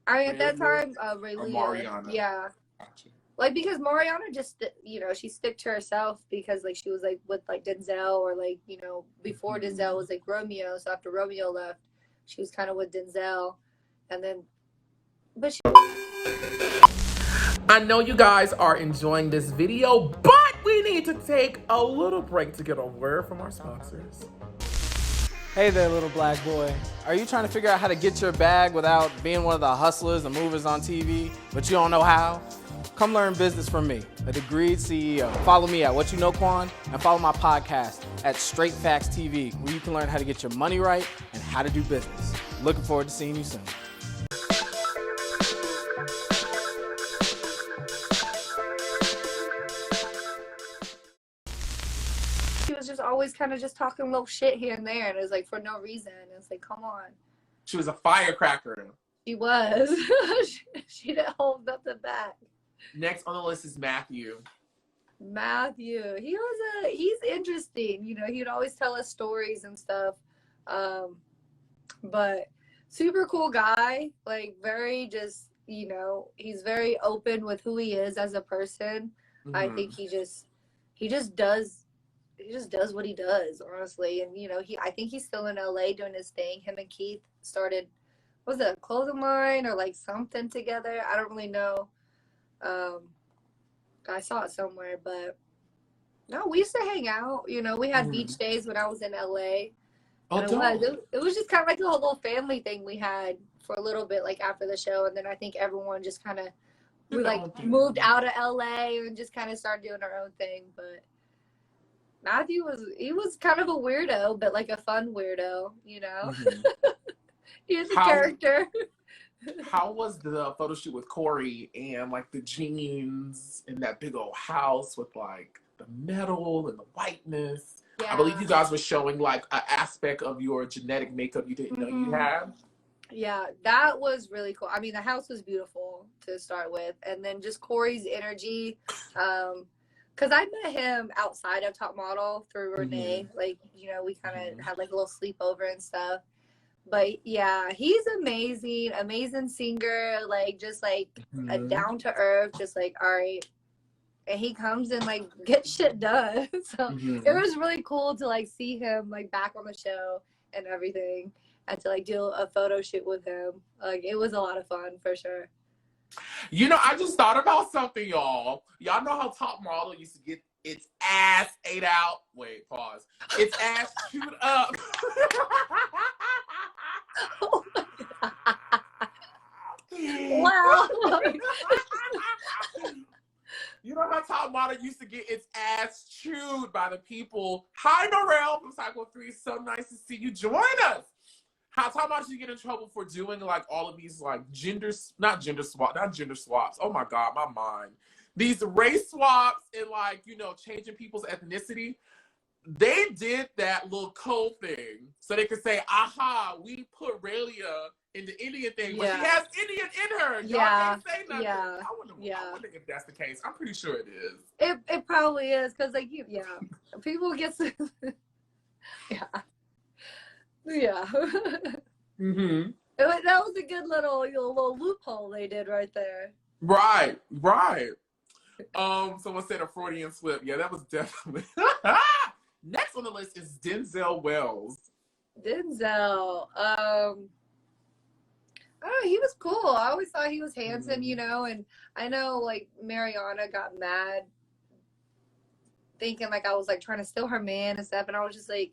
At that time, Raelia. Mirjana. Yeah. Gotcha. Like, because Mirjana just, you know, she stick to herself, because like she was like with like Denzel, or like, you know, before Denzel was like Romeo. So after Romeo left, she was kind of with Denzel, and then, but she. I know you guys are enjoying this video, but we need to take a little break to get a word from our sponsors. Hey there, little black boy. Are you trying to figure out how to get your bag without being one of the hustlers and movers on TV, but you don't know how? Come learn business from me, a degreed CEO. Follow me at What You Know Quan, and follow my podcast at Straight Facts TV, where you can learn how to get your money right and how to do business. Looking forward to seeing you soon. She was just always kind of just talking little shit here and there, and it was like for no reason. It's like, come on. She was a firecracker. She was. She didn't hold nothing back. Next on the list is Matthew. Matthew, he's interesting. You know, he'd always tell us stories and stuff. But super cool guy, like very just, you know, he's very open with who he is as a person. I think he just does what he does, honestly. And, you know, I think he's still in LA doing his thing. Him and Keith started, was it a clothing line or like something together? I don't really know. I saw it somewhere, but no, we used to hang out. You know, we had beach days when I was in LA. Oh, it was just kind of like a whole little family thing we had for a little bit, like after the show. And then I think everyone just kind of, we like moved out of LA and just kind of started doing our own thing. But Matthew was kind of a weirdo, but like a fun weirdo, you know. He was a character. How was the photo shoot with Corey, and like the jeans in that big old house with like the metal and the whiteness? Yeah. I believe you guys were showing like an aspect of your genetic makeup you didn't know you had. Yeah, that was really cool. I mean, the house was beautiful to start with, and then just Corey's energy. Because I met him outside of Top Model through Renee. Like, you know, we kind of had like a little sleepover and stuff. But yeah, he's amazing singer, like just like a down to earth, just like, all right. And he comes and like gets shit done. So it was really cool to like see him like back on the show and everything, and to like do a photo shoot with him. Like, it was a lot of fun for sure. You know, I just thought about something, y'all. Y'all know how Top Model used to get its ass ate out. Wait, pause. Its ass chewed up. Oh wow. You know how Top Model used to get its ass chewed by the people. Hi, Norel from Cycle 3. So nice to see you. Join us. How Top Model used to get in trouble for doing like all of these like not gender swaps. Oh my God, my mind. These race swaps and like, you know, changing people's ethnicity. they did that little code thing so they could say, aha, we put Raelia in the Indian thing, but she has Indian in her. Y'all can't say nothing. I wonder if that's the case. I'm pretty sure it is. It probably is, because like people get yeah. Mm-hmm. That was a good little loophole they did right there. Right. Someone said a Freudian slip. Yeah, that was definitely. Next on the list is Denzel Wells. Denzel, I don't know, he was cool. I always thought he was handsome, you know, and I know like Mirjana got mad thinking like I was like trying to steal her man and stuff, and I was just like,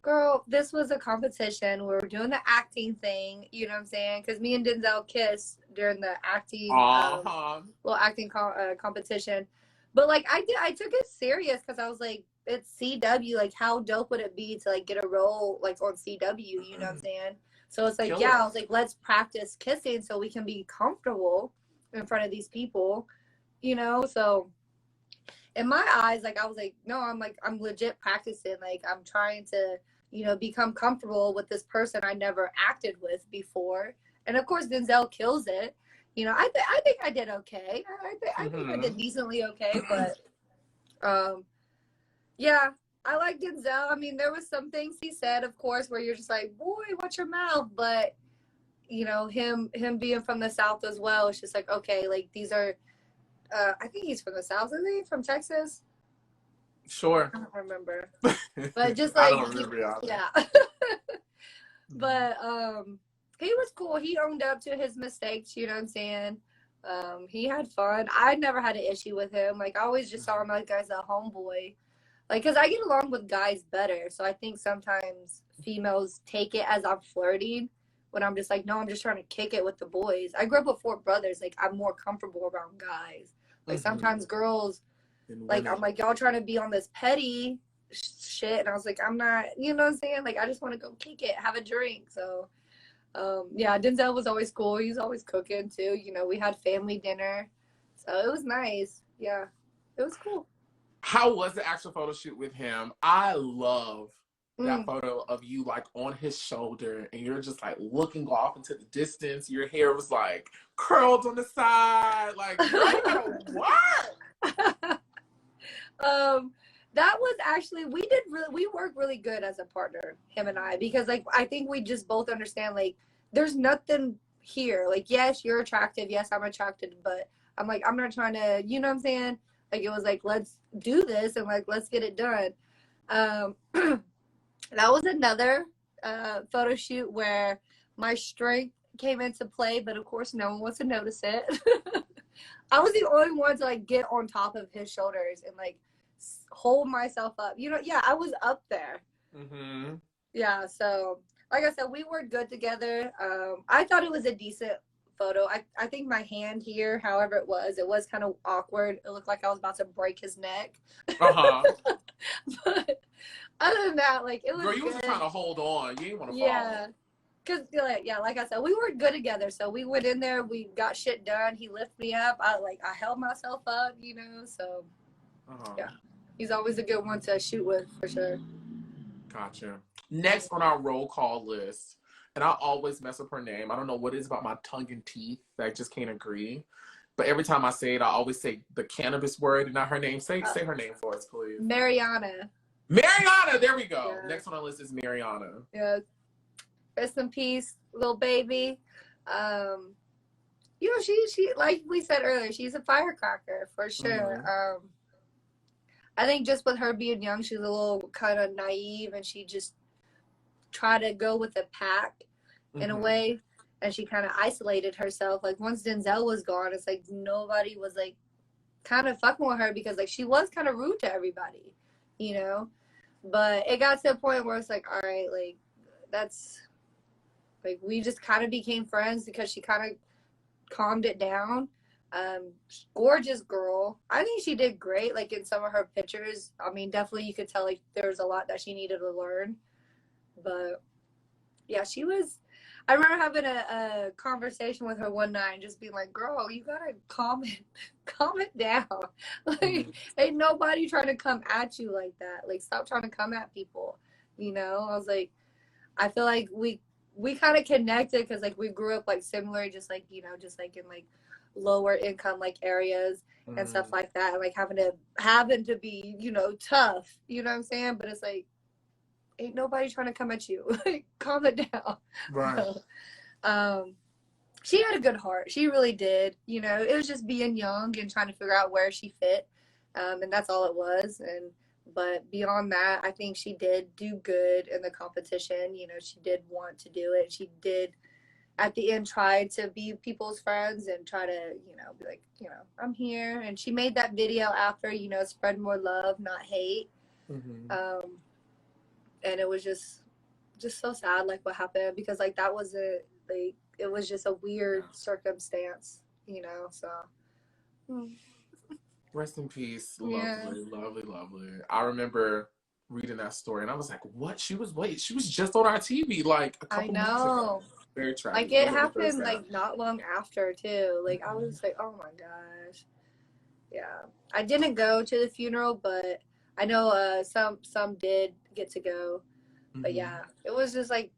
girl, this was a competition. We were doing the acting thing, you know what I'm saying? Because me and Denzel kissed during the acting, little acting competition. But like I took it serious because I was like, it's CW. Like, how dope would it be to like get a role like on CW? You know what I'm saying? So it's like, I was like, let's practice kissing so we can be comfortable in front of these people, you know? So in my eyes, like I was like, no, I'm legit practicing. Like I'm trying to, you know, become comfortable with this person I never acted with before. And of course, Denzel kills it. You know, I think I did okay. I think I did decently okay, but yeah, I like Denzel. I mean, there was some things he said, of course, where you're just like, boy, watch your mouth. But you know, him being from the South as well, it's just like, okay, like these are. I think he's from the South. Isn't he from Texas? Sure. I don't remember. But just like, I don't remember y'all. Yeah. But he was cool. He owned up to his mistakes, you know what I'm saying? He had fun. I never had an issue with him. Like, I always just saw him like as a homeboy. Like, because I get along with guys better. So I think sometimes females take it as I'm flirting when I'm just like, no, I'm just trying to kick it with the boys. I grew up with 4 brothers. Like, I'm more comfortable around guys. Like, sometimes girls, like, I'm like, y'all trying to be on this petty shit. And I was like, I'm not, you know what I'm saying? Like, I just want to go kick it, have a drink. So, yeah, Denzel was always cool. He was always cooking, too. You know, we had family dinner. So it was nice. Yeah, it was cool. How was the actual photo shoot with him? I love that photo of you like on his shoulder and you're just like looking off into the distance. Your hair was like curled on the side. Like, what? That was actually, we work really good as a partner, him and I, because like I think we just both understand like there's nothing here. Like, yes, you're attractive, yes, I'm attracted, but I'm like, I'm not trying to, you know what I'm saying? Like, it was like, let's do this and like let's get it done. That was another photo shoot where my strength came into play, but of course no one wants to notice it. I was the only one to like get on top of his shoulders and like hold myself up. You know, yeah, I was up there. Yeah, so like I said, we worked good together. I thought it was a decent photo. I think my hand here, however it was kind of awkward. It looked like I was about to break his neck. But other than that, like, it was Girl, you was good. just trying to hold on. You didn't want to fall. Yeah. Because, yeah, like I said, we worked good together. So we went in there. We got shit done. He lifted me up. I held myself up, you know. So, yeah. He's always a good one to shoot with, for sure. Gotcha. Next on our roll call list, and I always mess up her name. I don't know what it is about my tongue and teeth that I just can't agree. But every time I say it, I always say the cannabis word and not her name. Say her name for us, please. Mirjana. Mirjana, there we go. Yeah. Next on our list is Mirjana. Yeah. Rest in peace, little baby. You know, she like we said earlier, she's a firecracker for sure. I think just with her being young, she's a little kind of naive, and she just tried to go with the pack in a way, and she kind of isolated herself. Like, once Denzel was gone, it's like nobody was like kind of fucking with her, because like she was kind of rude to everybody, you know. But it got to a point where it's like, all right, like, that's like, we just kind of became friends because she kind of calmed it down. Gorgeous girl. I think she did great, like, in some of her pictures. I mean, definitely you could tell like there's a lot that she needed to learn, but Yeah, she was. I remember having a conversation with her one night and just being like, girl, you gotta calm it down. Like, ain't nobody trying to come at you like that. Like, stop trying to come at people. You know? I was like, I feel like we kind of connected because, like, we grew up, like, similar, just, like, you know, just, like, in, like, lower income, like, areas and stuff like that. And, like, having to be, you know, tough. You know what I'm saying? But it's like, ain't nobody trying to come at you. Like, calm it down. Right. She had a good heart. She really did. You know, it was just being young and trying to figure out where she fit. And that's all it was. But beyond that, I think she did do good in the competition. You know, she did want to do it. She did at the end try to be people's friends and try to, you know, be like, you know, I'm here. And she made that video after, you know, spread more love, not hate. And it was just so sad, like, what happened, because, like, that was it was just a weird circumstance, you know. So Rest in peace. yeah. Lovely. I remember reading that story and I was like, what? She was just on our TV like a I couple months ago. know, Very tragic. like, it happened like not long after too. Like, I was like, oh my gosh. Yeah, I didn't go to the funeral, but I know some did get to go. But yeah, it was just like,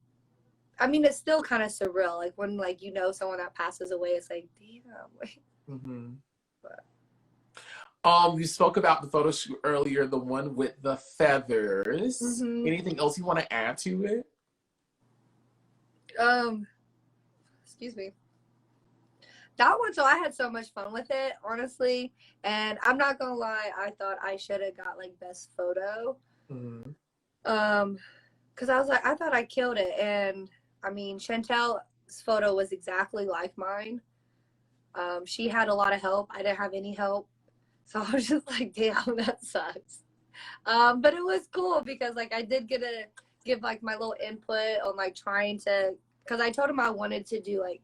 I mean, it's still kind of surreal. Like, when, like, you know, someone that passes away, it's like, damn. But you spoke about the photo shoot earlier, the one with the feathers. Anything else you want to add to it? Excuse me. That one, so I had so much fun with it, honestly. And I'm not gonna lie, I thought I should have got, like, best photo. Because I was like, I thought I killed it. And I mean, Chantelle's photo was exactly like mine. She had a lot of help. I didn't have any help. So I was just like, damn, that sucks. But it was cool because, like, I did get to give, like, my little input on, like, trying to, because I told him I wanted to do, like,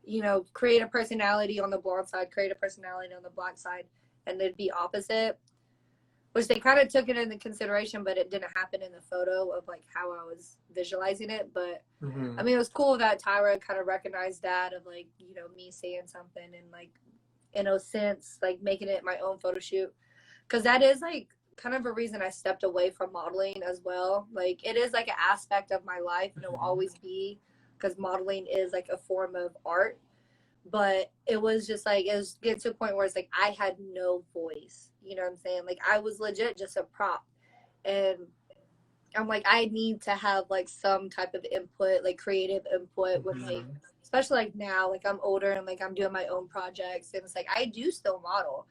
you know, create a personality on the blonde side, create a personality on the black side, and they'd be opposite, which they kind of took it into consideration, but it didn't happen in the photo of, like, how I was visualizing it. But I mean, it was cool that Tyra kind of recognized that, of, like, you know, me saying something and, like, in a sense, like, making it my own photo shoot, because that is, like, kind of a reason I stepped away from modeling as well. Like, it is, like, an aspect of my life, and it will always be, because modeling is, like, a form of art. But it was just like, it was getting to a point where it's like I had no voice. You know what I'm saying? Like, I was legit just a prop. And I'm like, I need to have, like, some type of input, like, creative input with, like, especially, like, now, like, I'm older and, like, I'm doing my own projects. And it's like, I do still model,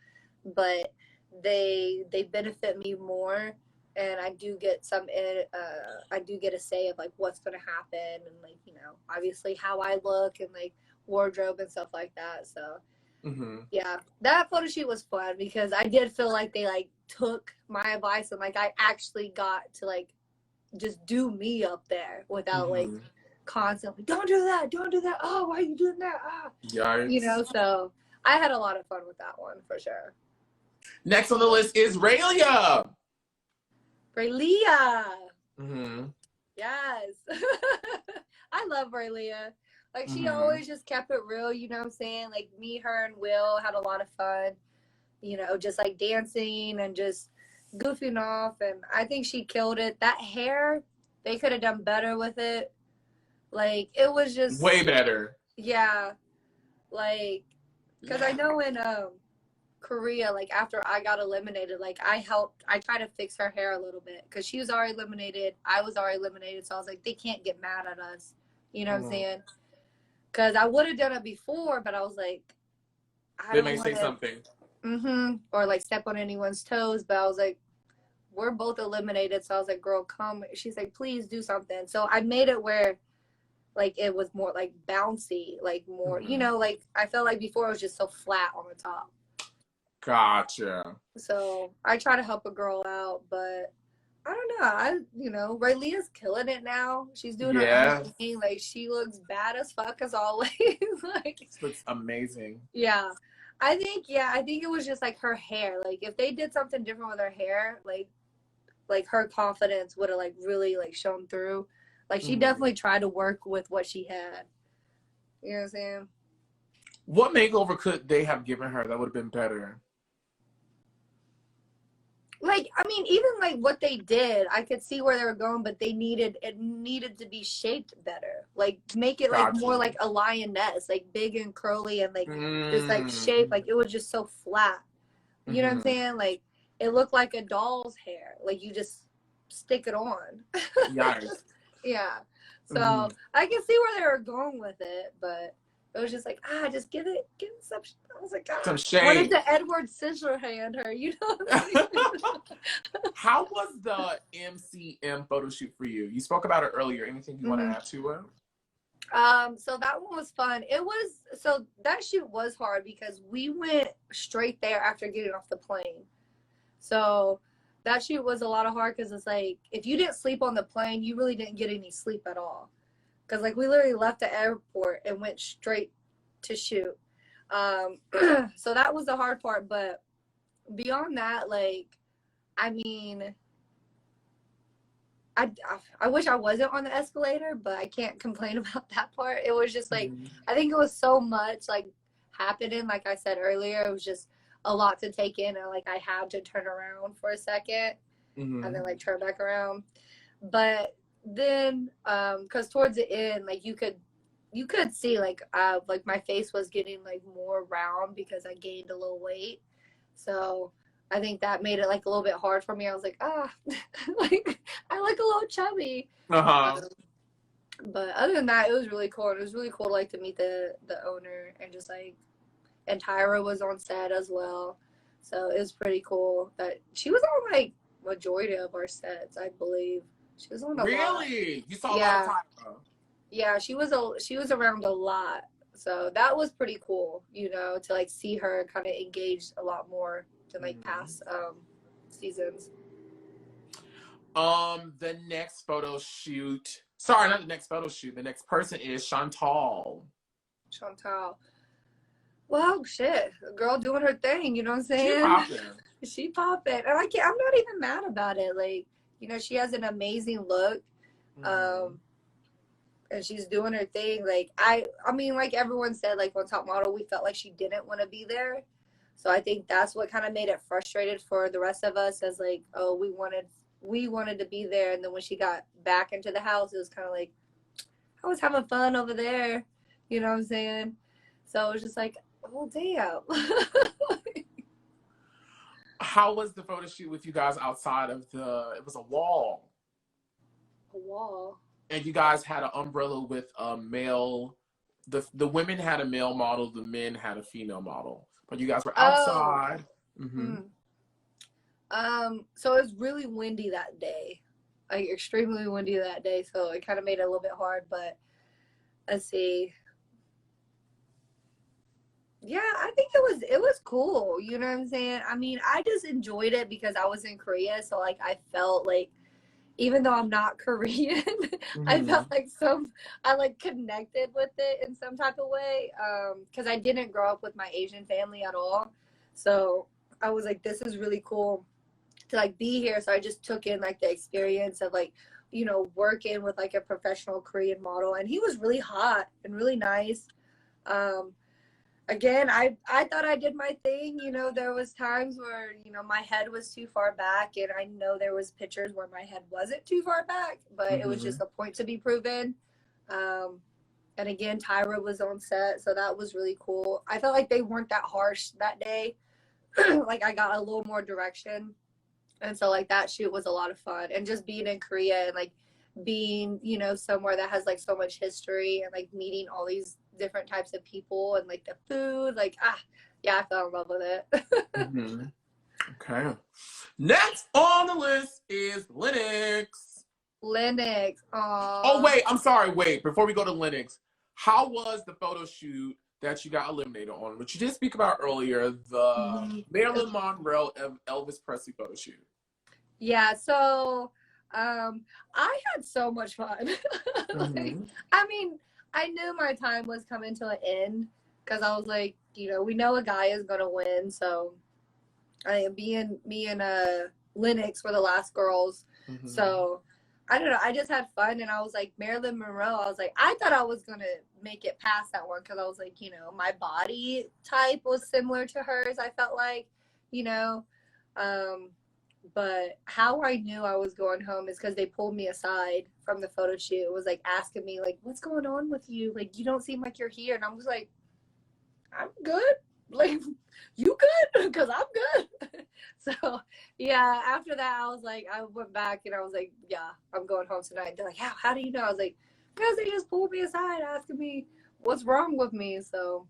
but they benefit me more. And I do get I do get a say of, like, what's going to happen. And, like, you know, obviously how I look and, like, wardrobe and stuff like that. So yeah, that photo shoot was fun because I did feel like they, like, took my advice and, like, I actually got to, like, just do me up there without like constantly, don't do that, oh, why are you doing that, Yikes. you know. So I had a lot of fun with that one for sure. Next on the list is Raelia. Yes. I love Raelia. Like, she always just kept it real, you know what I'm saying? Like, me, her, and Will had a lot of fun, you know, just, like, dancing and just goofing off. And I think she killed it. That hair, they could have done better with it. Like, it was just way better. Yeah. Like, because I know in Korea, like, after I got eliminated, like, I tried to fix her hair a little bit because she was already eliminated. I was already eliminated. So I was like, they can't get mad at us. You know what I'm saying? Because I would have done it before, but I was like, They may say something. Or, like, step on anyone's toes. But I was like, we're both eliminated. So I was like, girl, come. She's like, please do something. So I made it where, like, it was more, like, bouncy, like, more, you know, like, I felt like before it was just so flat on the top. Gotcha. So I try to help a girl out, but I don't know. You know, Raelia's killing it now. She's doing her own thing. Like, she looks bad as fuck as always. Like, this looks amazing. Yeah. I think it was just, like, her hair. Like, if they did something different with her hair, like her confidence would have, like, really, like, shown through. Like, she definitely tried to work with what she had. You know what I'm saying? What makeover could they have given her that would have been better? Like, I mean, even like what they did, I could see where they were going, but it needed to be shaped better. Like, make it like more like a lioness, like big and curly and like just like shaped. Like, it was just so flat. You know what I'm saying? Like, it looked like a doll's hair. Like, you just stick it on. Yes. Yeah. So I can see where they were going with it, but it was just like, just give it some. I was like, some shade. What did the Edward Scissorhand her? You know what I mean? How was the MCM photo shoot for you? You spoke about it earlier. Anything you want to add to it? So that one was fun. So that shoot was hard because we went straight there after getting off the plane. So that shoot was a lot of hard because it's like, if you didn't sleep on the plane, you really didn't get any sleep at all. Because, like, we literally left the airport and went straight to shoot. So that was the hard part. But beyond that, like, I mean, I wish I wasn't on the escalator, but I can't complain about that part. It was just, like, I think it was so much, like, happening. Like I said earlier, it was just a lot to take in. And, like, I had to turn around for a second and then, like, turn back around. But then because towards the end, like, you could see like my face was getting like more round because I gained a little weight, so I think that made it like a little bit hard for me. I was like, like, I look a little chubby. But other than that, it was really cool. It was really cool, like, to meet the owner and just like, and Tyra was on set as well, so it was pretty cool that she was on like majority of our sets, I believe. She was on a lot. Really? You saw a lot of Tyra? Yeah, she was around a lot. So that was pretty cool, you know, to like see her kind of engaged a lot more than like past seasons. The next photo shoot. Sorry, not the next photo shoot. The next person is Chantelle. Well, shit, a girl doing her thing, you know what I'm saying? She popping. She popping, and I'm not even mad about it. Like, you know, she has an amazing look, and she's doing her thing. Like, I mean, like everyone said, like on Top Model, we felt like she didn't want to be there. So I think that's what kind of made it frustrated for the rest of us, as like, oh, we wanted to be there, and then when she got back into the house, it was kind of like, I was having fun over there, you know what I'm saying? So it was just like, oh damn. How was the photo shoot with you guys outside of it was a wall? A wall. And you guys had an umbrella with a male, the women had a male model, the men had a female model. But you guys were outside. So it was really windy that day. Like, extremely windy that day. So it kind of made it a little bit hard, but let's see. Yeah, I think it was cool. You know what I'm saying? I mean, I just enjoyed it because I was in Korea. So, like, I felt like, even though I'm not Korean, I felt like I like connected with it in some type of way. Because I didn't grow up with my Asian family at all. So I was like, this is really cool to like be here. So I just took in like the experience of like, you know, working with like a professional Korean model. And he was really hot and really nice. Again, I thought I did my thing. You know, there was times where, you know, my head was too far back, and I know there was pictures where my head wasn't too far back, but it was just a point to be proven. And again, Tyra was on set, so that was really cool. I felt like they weren't that harsh that day. Like, I got a little more direction, and so like that shoot was a lot of fun. And just being in Korea and like being, you know, somewhere that has like so much history, and like meeting all these different types of people and like the food, like yeah, I fell in love with it. Okay, next on the list is Lenox. Oh wait, I'm sorry, before we go to Lenox, how was the photo shoot that you got eliminated on, which you did speak about earlier, the Marilyn Monroe Elvis Presley photo shoot? Yeah, so I had so much fun. Like, I mean, I knew my time was coming to an end because I was like, you know, we know a guy is gonna win. So me and Lenox were the last girls. So I don't know. I just had fun, and I was like Marilyn Monroe. I was like, I thought I was gonna make it past that one because I was like, my body type was similar to hers. I felt like, you know, um, but how I knew I was going home is because they pulled me aside from the photo shoot. It was like asking me like, "What's going on with you? Like, you don't seem like you're here." And I was like, "I'm good. Like, you good? Because I'm good." So yeah, after that, I was like, I went back and I was like, "Yeah, I'm going home tonight." They're like, "How do you know?" I was like, "Because they just pulled me aside asking me what's wrong with me." So,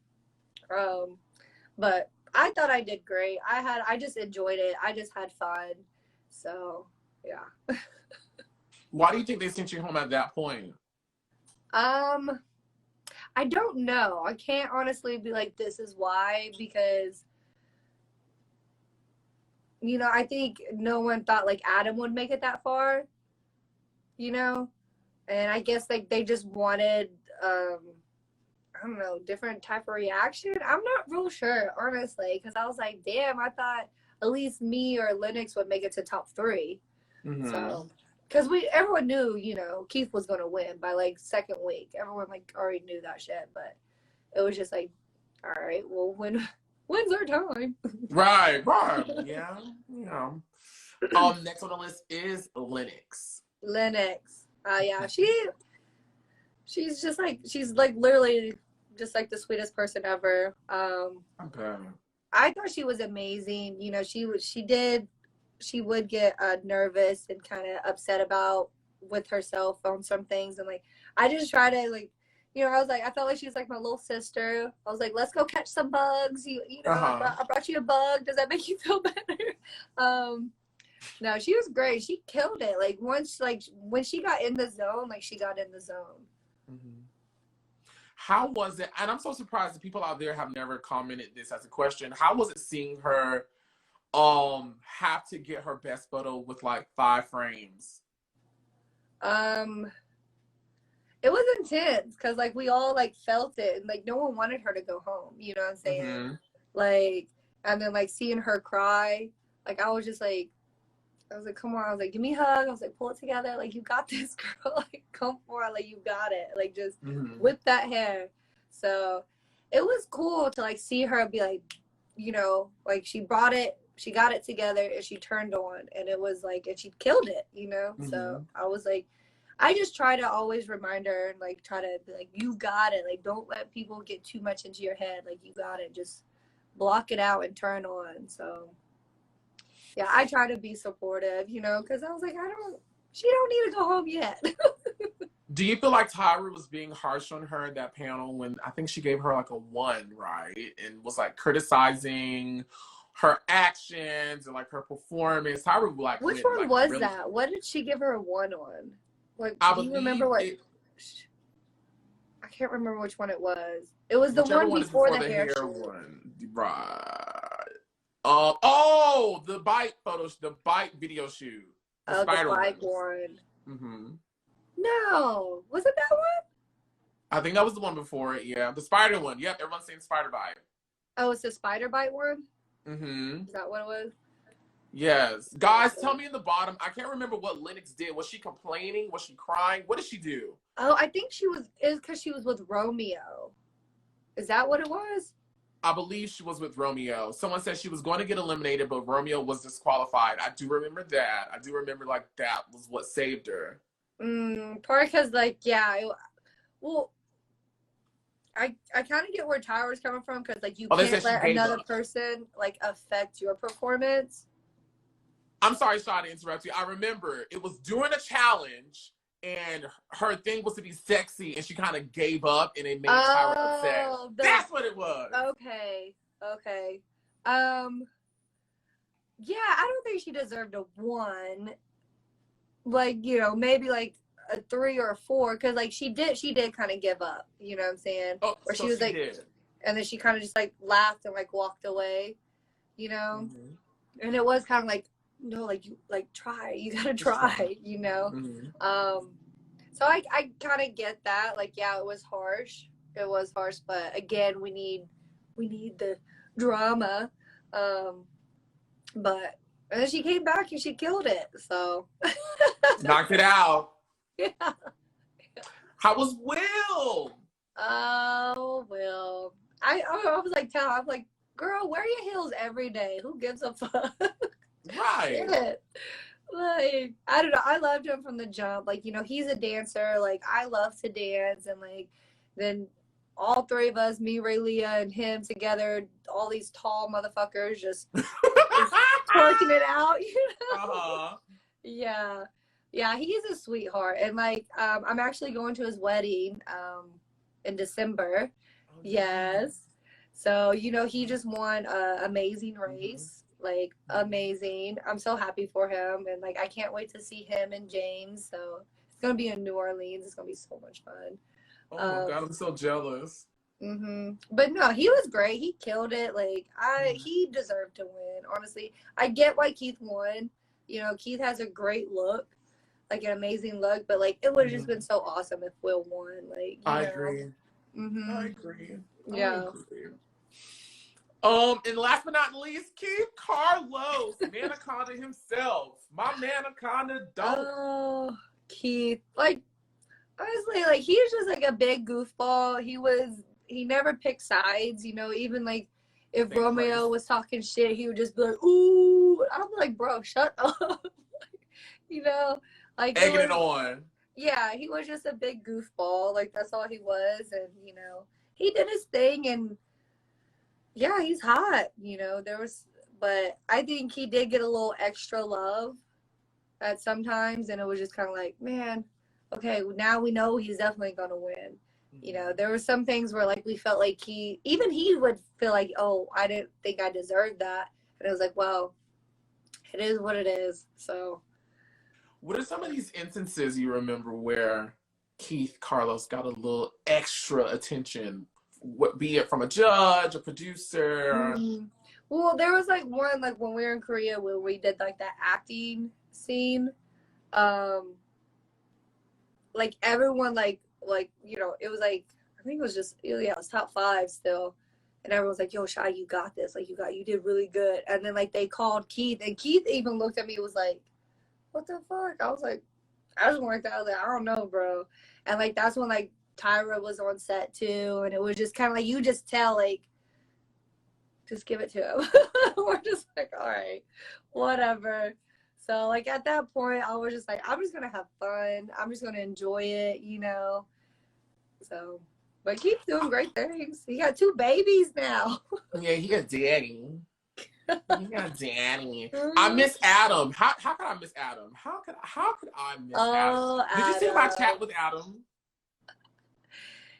but I thought I did great. I just enjoyed it. I just had fun. So yeah. Why do you think they sent you home at that point? I don't know. I can't honestly be like this is why because I think no one thought like Adam would make it that far, and I guess like they just wanted I don't know, different type of reaction. I'm not real sure, honestly, because I was like, damn, I thought at least me or Lenox would make it to top 3. Mm-hmm. So, because everyone knew, Keith was gonna win by like second week. Everyone like already knew that shit, but it was just like, all right, well, when's our time? Right. Yeah. Next on the list is Lenox. Lenox. Yeah, she's just like literally just like the sweetest person ever. Okay. I thought she was amazing. She would get nervous and kind of upset about with herself on some things, and like I just try to like, I was like I felt like she was like my little sister. I was like, let's go catch some bugs. I brought you a bug. Does that make you feel better? No, she was great. She killed it. Like once, like when she got in the zone, like she got in the zone. Mm-hmm. How was it? And I'm so surprised that people out there have never commented this as a question. How was it seeing her have to get her best photo with like 5 frames? It was intense because like we all like felt it, and like no one wanted her to go home. You know what I'm saying? Mm-hmm. Like, and then like seeing her cry, like I was just like, I was like, come on. I was like, give me a hug. I was like, pull it together. Like, you got this, girl. Like, come on. Like, you got it. Like, just whip that hair. So it was cool to like see her be like, like she brought it, she got it together, and she turned on, and it was like, and she killed it, So I was like, I just try to always remind her and like try to be like, you got it. Like, don't let people get too much into your head. Like, you got it. Just block it out and turn on. So yeah, I try to be supportive, because I was like, she don't need to go home yet. Do you feel like Tyra was being harsh on her at that panel when I think she gave her like a 1, right? And was like criticizing her actions and like her performance. Tyra like which went, one like, was really... that? What did she give her a 1 on? Like, I do you remember what? I can't remember which one it was. It was the one before the hair shoot. One, right? The bite photos, the bite video shoot, the spider the bite one. Mm-hmm. No, was it that one? I think that was the one before it. Yeah, the spider one. Yep, everyone's saying spider bite. Oh, it's the spider bite one. Mm-hmm. Is that what it was? Yes, guys, tell me in the bottom. I can't remember what Lenox did. Was she complaining? Was she crying? What did she do? Oh, I think it's because she was with Romeo. Is that what it was? I believe she was with Romeo. Someone said she was going to get eliminated, but Romeo was disqualified. I do remember that. I do remember like that was what saved her. Part because like, yeah, well, I kind of get where Tyra's coming from because like you can't let another person like affect your performance. I'm sorry, Shei, to interrupt you. I remember it was during a challenge and her thing was to be sexy and she kind of gave up and it made Tyra upset. That's what it was. Okay. Yeah, I don't think she deserved a 1. Like, maybe like a 3 or a 4 because like she did kind of give up. You know what I'm saying? Oh, or she was like, and then she kind of just like laughed and like walked away. And it was kind of like, no, like you like try, you gotta try. So I kind of get that. Like, yeah, it was harsh, but again, we need the drama. But and then she came back and she killed it. So Knocked it out. Yeah. How was Will? Oh, Will. I was like, I'm like, girl, wear your heels every day. Who gives a fuck? Right. Shit. Like, I don't know. I loved him from the jump. Like, you know, he's a dancer. Like, I love to dance. And, like, then all three of us, me, Raelia, and him together, all these tall motherfuckers just twerking it out, you know? Uh-huh. Yeah. Yeah, he's a sweetheart. And, like, I'm actually going to his wedding in December. Oh, Yes. So, you know, he just won Amazing Race. Like, amazing. I'm so happy for him. And, like, I can't wait to see him and James. So, it's going to be in New Orleans. It's going to be so much fun. Oh, my God. I'm so jealous. But no, he was great. He killed it. Like, he deserved to win, honestly. I get why Keith won. You know, Keith has a great look, like an amazing look. But, like, it would have just been so awesome if Will won. Like, I agree. I agree. Yeah. And last but not least, Keith Carlos, Manaconda himself. My Manaconda don't. Oh, Keith. Like, honestly, like, he's just like a big goofball. He never picked sides, you know, even like if Same Romeo place. was talking shit, he would just be like, ooh. I'm like, bro, shut up. You know, like, Egging it on. Yeah, he was just a big goofball. Like, that's all he was. And, you know, he did his thing. And, yeah, he's hot. You know, but I think he did get a little extra love at sometimes. And it was just kind of like, man, okay, now we know he's definitely going to win. You know, there were some things where, like, we felt like he would feel like, oh, I didn't think I deserved that. And it was like, well, it is what it is. So. What are some of these instances you remember where Keith Carlos got a little extra attention, be it from a judge, a producer? Well, there was like one, like when we were in Korea where we did like that acting scene. Like everyone like you know, it was like, I think it was just, yeah, it was top 5 still. And everyone's like, yo, Shai, you got this. Like, you did really good. And then like they called Keith, and Keith even looked at me and was like, what the fuck? I was like, I just worked out. I was like, I don't know, bro. And like that's when like Tyra was on set too, and it was just kind of like, you just tell, like, just give it to him. We're just like, all right, whatever. So like at that point, I was just like, I'm just gonna have fun. I'm just gonna enjoy it, you know. So, but Keith's doing great things. He got 2 babies now. Yeah, he a daddy. Yeah, Danny. I miss Adam. How could I miss Adam? How could I miss Adam? Did you see my chat with Adam?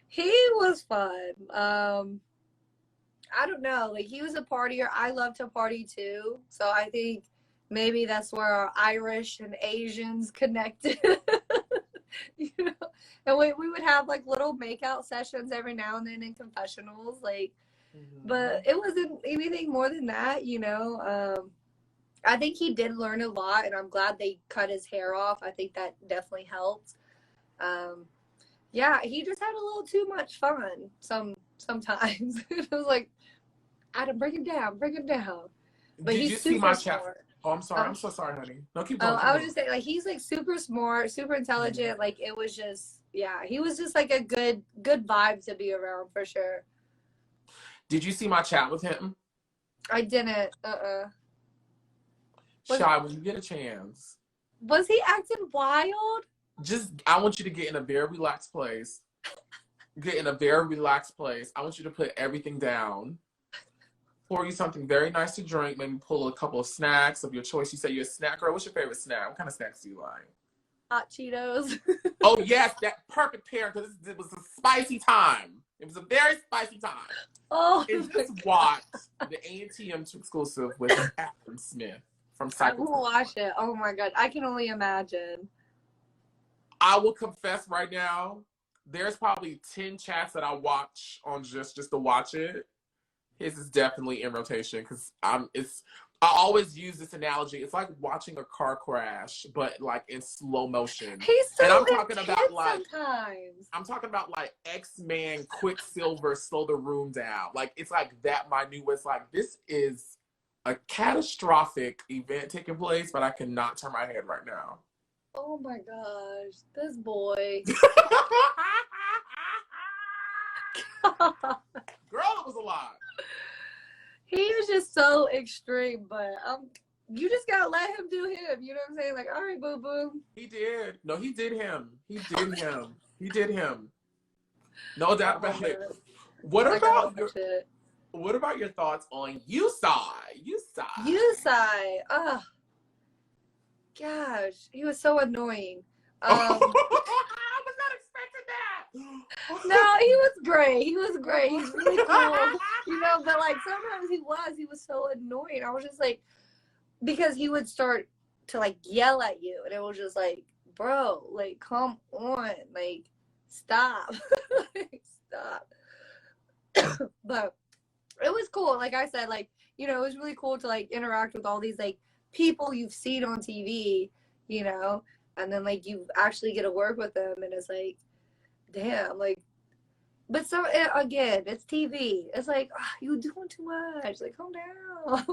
He was fun. I don't know. Like, he was a partier. I love to party too. So I think maybe that's where our Irish and Asians connected. You know? And we would have like little makeout sessions every now and then in confessionals. Like, but it wasn't anything more than that, you know. I think he did learn a lot, and I'm glad they cut his hair off. I think that definitely helped. Yeah, he just had a little too much fun sometimes. It was like, Adam, bring him down. But Did you see my chat? Smart. Oh, I'm sorry. I'm so sorry, honey. No, keep going. I was just saying, like, he's like super smart, super intelligent. Like, it was just, yeah, he was just like a good vibe to be around for sure. Did you see my chat with him? I didn't. Shai, when you get a chance. Was he acting wild? I want you to get in a very relaxed place. I want you to put everything down. Pour you something very nice to drink. Maybe pull a couple of snacks of your choice. You say you're a snack girl. What's your favorite snack? What kind of snacks do you like? Hot Cheetos. Oh, yes, that perfect pair, because it was a spicy time. It was a very spicy time. Oh, and just watch the A&TM exclusive with Adam Smith from Cycle. I will watch it. Oh my God, I can only imagine. I will confess right now, there's probably 10 chats that I watch on just to watch it. His is definitely in rotation because I always use this analogy. It's like watching a car crash, but like in slow motion. He's so and I'm talking about like sometimes. I'm talking about like X-Man Quicksilver slow the room down. Like it's like that minute. It's like this is a catastrophic event taking place, but I cannot turn my head right now. Oh my gosh, this boy. Girl, it was a lot. He was just so extreme, but you just gotta let him do him. You know what I'm saying? Like, all right, boo boo. He did. No, he did him. He did him. He did him. No doubt about it. What about your thoughts on Tsai? Tsai. Oh gosh, he was so annoying. I was not expecting that. No, he was great. He was great. He's really cool. You know, but like sometimes he was so annoying. I was just like, because he would start to like yell at you, and it was just like, bro, like, come on, like, stop. Stop. But it was cool. Like I said, like, you know, it was really cool to like interact with all these like people you've seen on TV, you know, and then like you actually get to work with them, and it's like, damn, like, but so again, it's TV. It's like, oh, you doing too much. Like, calm down.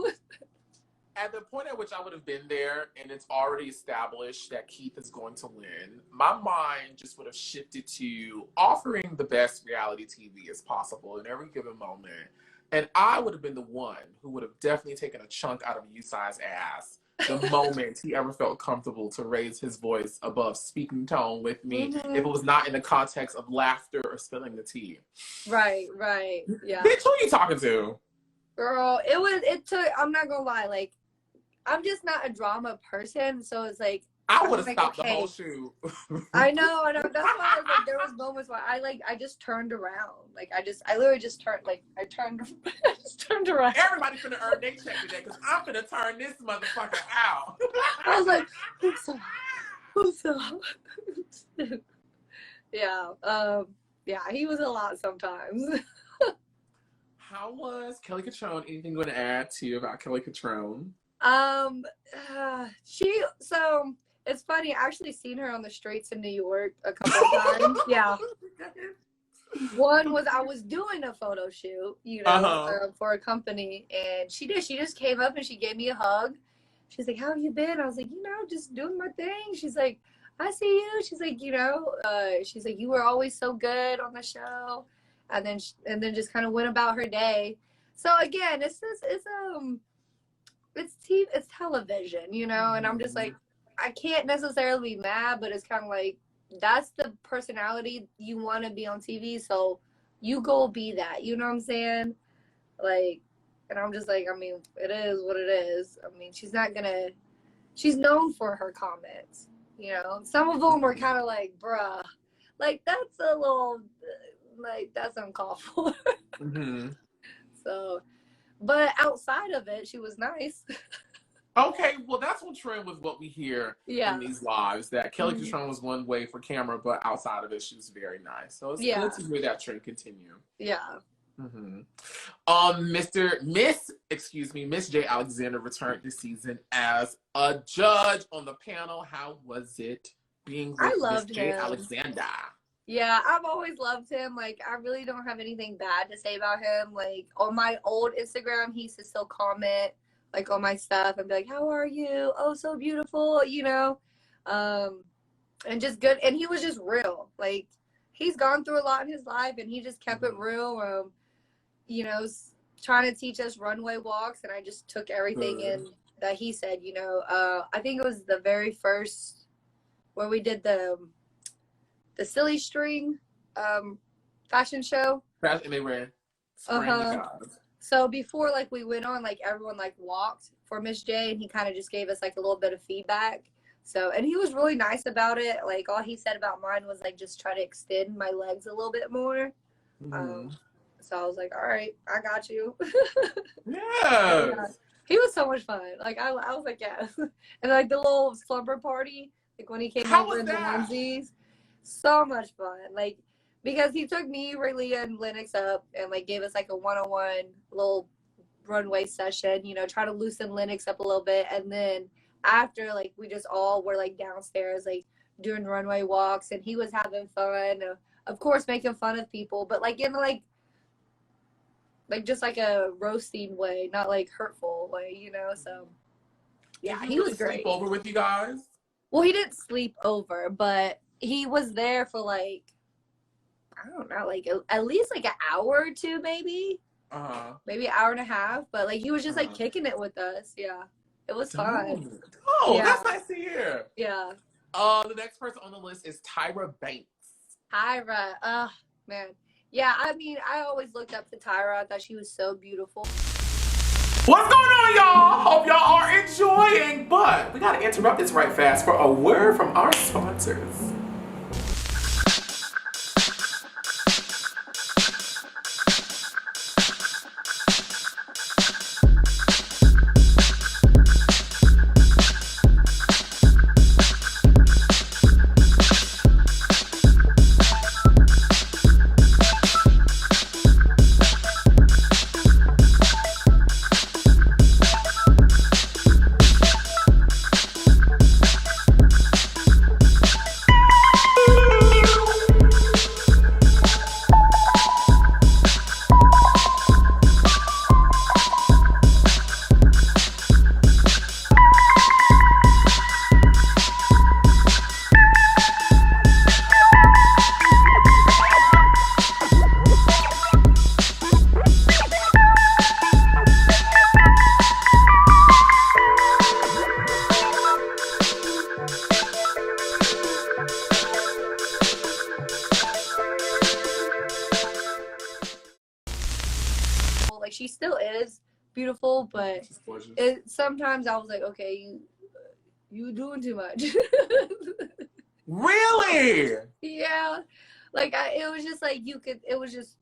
At the point at which I would have been there, and it's already established that Keith is going to win, my mind just would have shifted to offering the best reality TV as possible in every given moment. And I would have been the one who would have definitely taken a chunk out of Tsai's ass the moment he ever felt comfortable to raise his voice above speaking tone with me, if it was not in the context of laughter or spilling the tea. Right, yeah. Bitch, who are you talking to? Girl, it took, I'm not gonna lie, like, I'm just not a drama person, so it's like, I would have stopped the whole shoot. I know. That's why I was like, there was moments where I just turned around. Like, I literally just turned, like, I just turned around. Everybody finna earn their check today, because I'm finna turn this motherfucker out. I was like, who's up? Yeah, he was a lot sometimes. How was Kelly Cutrone? Anything you want to add to about Kelly Cutrone? So it's funny, I actually seen her on the streets in New York a couple of times. Yeah. One was I was doing a photo shoot, you know, for a company, and she just came up and she gave me a hug. She's like, how have you been? I was like, you know, just doing my thing. She's like, I see you. She's like, you know, she's like, you were always so good on the show. And then just kind of went about her day. So again, it's television, you know, and I'm just like, I can't necessarily be mad, but it's kind of like, that's the personality you want to be on TV, so you go be that, you know what I'm saying? Like, and I'm just like, I mean, it is what it is. I mean, she's known for her comments, you know. Some of them were kind of like, bruh, like, that's a little, like, that's uncalled for. So, but outside of it, she was nice. Okay, well, that's what trend with what we hear in these lives, that Kelly Cutrone was one way for camera, but outside of it, she was very nice. So it's good to hear that trend continue. Yeah. Miss J. Alexander returned this season as a judge on the panel. How was it being with Miss J. Alexander? Yeah, I've always loved him. Like, I really don't have anything bad to say about him. Like, on my old Instagram, he used to still comment, like, on my stuff and be like, how are you? Oh, so beautiful, you know? And just good. And he was just real. Like, he's gone through a lot in his life, and he just kept it real, you know, trying to teach us runway walks. And I just took everything in that he said, you know. I think it was the very first where we did the silly string fashion show. And they were So before, like, we went on, like, everyone, like, walked for Miss J, and he kind of just gave us, like, a little bit of feedback. So, and he was really nice about it. Like, all he said about mine was, like, just try to extend my legs a little bit more. So I was like, all right, I got you. Yeah. He was so much fun. Like, I was like, yes. And, like, the little slumber party, like, when he came over in the onesies, so much fun. Like, because he took me, Raelia, and Lenox up and, like, gave us, like, a one-on-one little runway session, you know, try to loosen Lenox up a little bit. And then after, like, we just all were, like, downstairs, like, doing runway walks. And he was having fun. Of course, making fun of people. But, like, in, like, just, like, a roasting way, not, like, hurtful way, you know? So, yeah, he was great. Sleep over with you guys? Well, he didn't sleep over, but he was there for like, I don't know, like at least like an hour or two, maybe. Maybe an hour and a half. But like he was just like kicking it with us. Yeah. It was fun. Oh, Yeah. that's nice to hear. Yeah. The next person on the list is Tyra Banks. Tyra. Man. Yeah, I mean, I always looked up to Tyra. I thought she was so beautiful. What's going on, y'all? Hope y'all are enjoying, but we gotta interrupt this right fast for a word from our sponsors. Like she still is beautiful, but sometimes I was like, okay, you doing too much. Really? Yeah, like it was just like it was just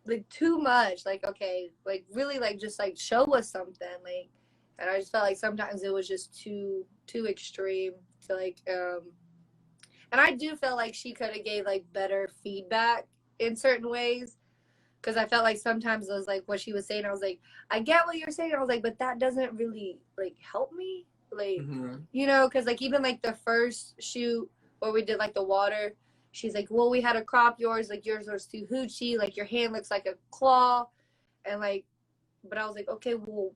like too much. Like, okay, like really, like just like show us something. Like, and I just felt like sometimes it was just too extreme to like. And I do feel like she could have gave like better feedback in certain ways. Because I felt like sometimes it was like what she was saying. I was like, I get what you're saying. I was like, but that doesn't really like help me. Like, you know, because like even like the first shoot where we did like the water, she's like, well, we had to crop yours. Like yours was too hoochie. Like your hand looks like a claw. And like, but I was like, okay, well,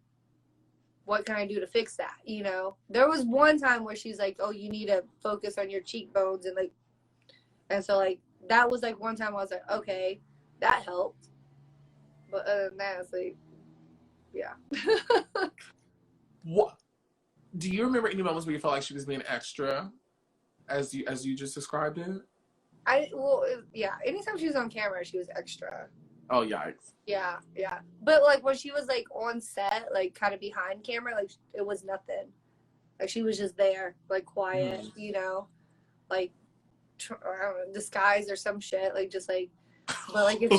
what can I do to fix that? You know, there was one time where she's like, oh, you need to focus on your cheekbones. And like, and so like, that was like one time I was like, okay, that helped. But other than that, it's like, yeah. What? Do you remember any moments where you felt like she was being extra, as you just described it? Yeah. Anytime she was on camera, she was extra. Oh, yikes. Yeah. But like when she was like on set, like kind of behind camera, like it was nothing. Like she was just there, like quiet, you know, like I don't know, disguised or some shit, like just like. But like if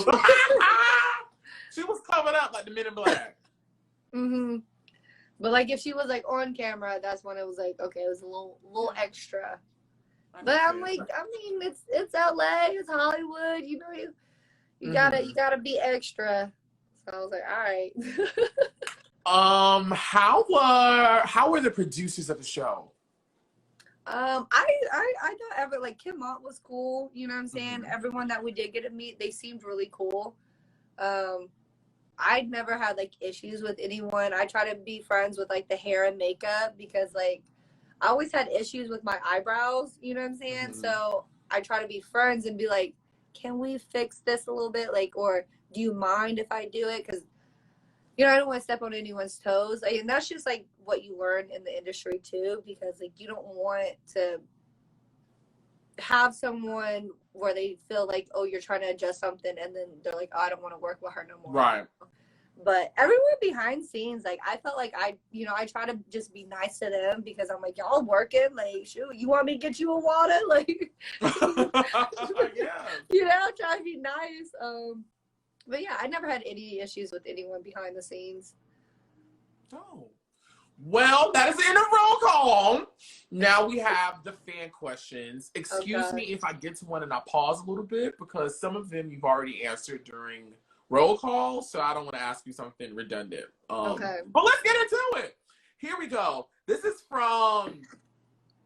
she was covered up like the Men in Black. But like if she was like on camera, that's when it was like, okay, it was a little extra. But I'm like, I mean, it's LA, it's Hollywood, you know, you gotta be extra. So I was like, all right. How were the producers of the show? I thought like Kim Mott was cool, you know what I'm saying? Everyone that we did get to meet, they seemed really cool. I'd never had like issues with anyone. I try to be friends with like the hair and makeup because like I always had issues with my eyebrows, you know what I'm saying? So I try to be friends and be like, can we fix this a little bit? Like, or do you mind if I do it? Because, you know, I don't want to step on anyone's toes. Like, and that's just like what you learn in the industry too, because like you don't want to have someone where they feel like, oh, you're trying to adjust something, and then they're like, oh, I don't want to work with her no more. Right. But everyone behind scenes, like I felt like I try to just be nice to them because I'm like, y'all working, like, shoot, you want me to get you a water, like, yeah. You know, try to be nice. But yeah, I never had any issues with anyone behind the scenes. Oh. Well, that is the end of roll call. Now we have the fan questions. Excuse me if I get to one and I pause a little bit because some of them you've already answered during roll call, so I don't want to ask you something redundant. Okay. But let's get into it. Here we go. This is from